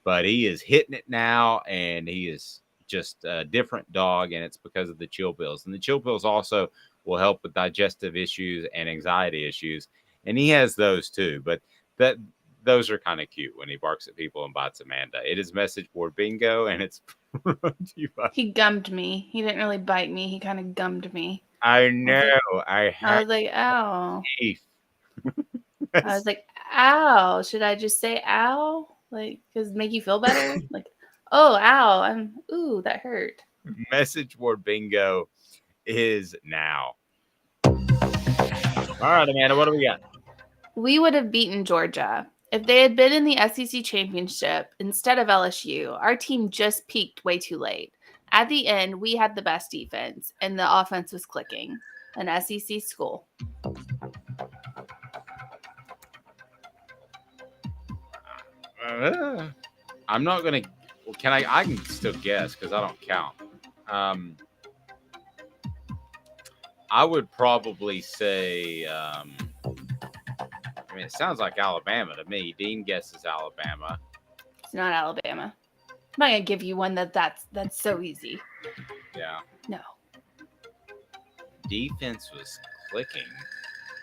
but he is hitting it now, and he is just a different dog, and it's because of the chill pills. And the chill pills also will help with digestive issues and anxiety issues. And he has those too, but those are kind of cute when he barks at people and bites Amanda. It is message board bingo, and it's brought to you by... He gummed me. He didn't really bite me. He kind of gummed me. I know. I was like, ow. I was like, ow. Should I just say ow? Like, because make you feel better? Like, oh, ow. Ooh, that hurt. Message board bingo is now. All right, Amanda, what do we got? We would have beaten Georgia. If they had been in the SEC championship instead of LSU, our team just peaked way too late. At the end, we had the best defense, and the offense was clicking. An SEC school. I'm not going to... Can I can still guess because I don't count. I would probably say... I mean, it sounds like Alabama to me. Dean guesses Alabama. It's not Alabama. I'm not gonna give you one that's so easy. Yeah. No. Defense was clicking.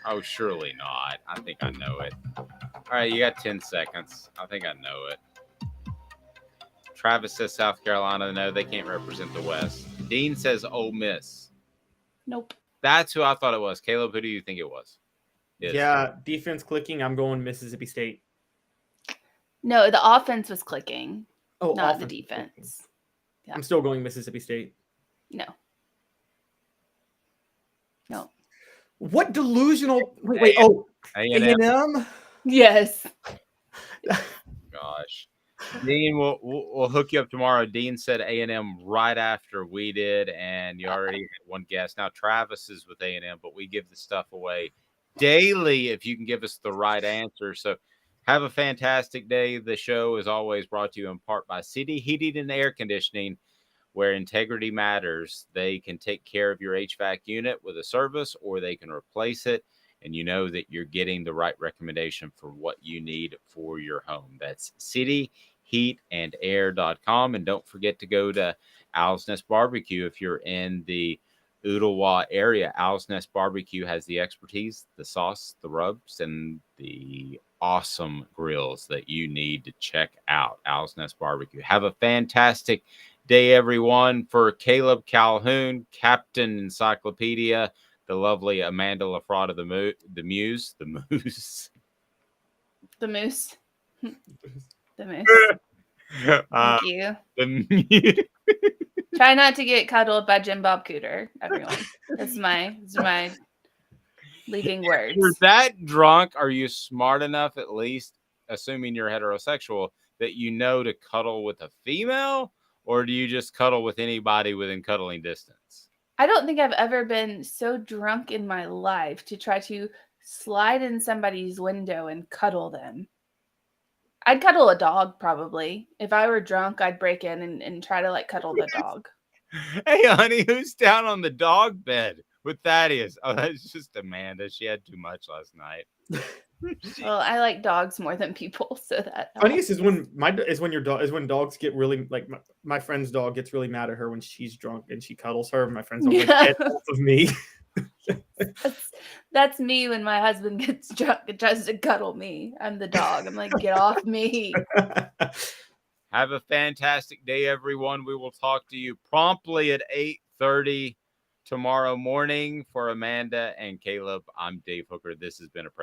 Oh, surely not. I think I know it. All right, you got 10 seconds. I think I know it. Travis says South Carolina. No, they can't represent the West. Dean says Ole Miss. Nope. That's who I thought it was. Caleb, who do you think it was? Yeah, defense clicking. I'm going Mississippi State. No, the offense was clicking. Oh, not the defense. Yeah. I'm still going Mississippi State. No. No. What delusional? Wait. Oh, A&M. Yes. Gosh. Dean, we'll hook you up tomorrow. Dean said A&M right after we did, and you already had one guess. Now Travis is with A&M, but we give the stuff away daily if you can give us the right answer. So have a fantastic day. The show is always brought to you in part by City Heating and Air Conditioning, where integrity matters. They can take care of your HVAC unit with a service, or they can replace it, and you know that you're getting the right recommendation for what you need for your home. That's cityheatandair.com. And don't forget to go to Owl's Nest Barbecue if you're in the Ooltewah area. Owl's Nest Barbecue has the expertise, the sauce, the rubs, and the awesome grills that you need to check out. Owl's Nest Barbecue. Have a fantastic day, everyone. For Caleb Calhoun, Captain Encyclopedia, the lovely Amanda LaFrada, the Moose. The moose. The moose. Thank you. Try not to get cuddled by Jim Bob Cooter, everyone. That's my leaving words. If you're that drunk, are you smart enough, at least, assuming you're heterosexual, that you know to cuddle with a female? Or do you just cuddle with anybody within cuddling distance? I don't think I've ever been so drunk in my life to try to slide in somebody's window and cuddle them. I'd cuddle a dog, probably. If I were drunk, I'd break in and try to, like, cuddle the dog. Hey, honey, who's down on the dog bed with Thaddeus? Oh, that's just Amanda. She had too much last night. Well, I like dogs more than people, so that Funniest is when when dogs get really, like, my friend's dog gets really mad at her when she's drunk and she cuddles her. My friend's dog gets off of me. That's me when my husband gets drunk and tries to cuddle me. I'm the dog. I'm like, get off me. Have a fantastic day, everyone. We will talk to you promptly at 8:30 tomorrow morning. For Amanda and Caleb, I'm Dave Hooker. This has been a presentation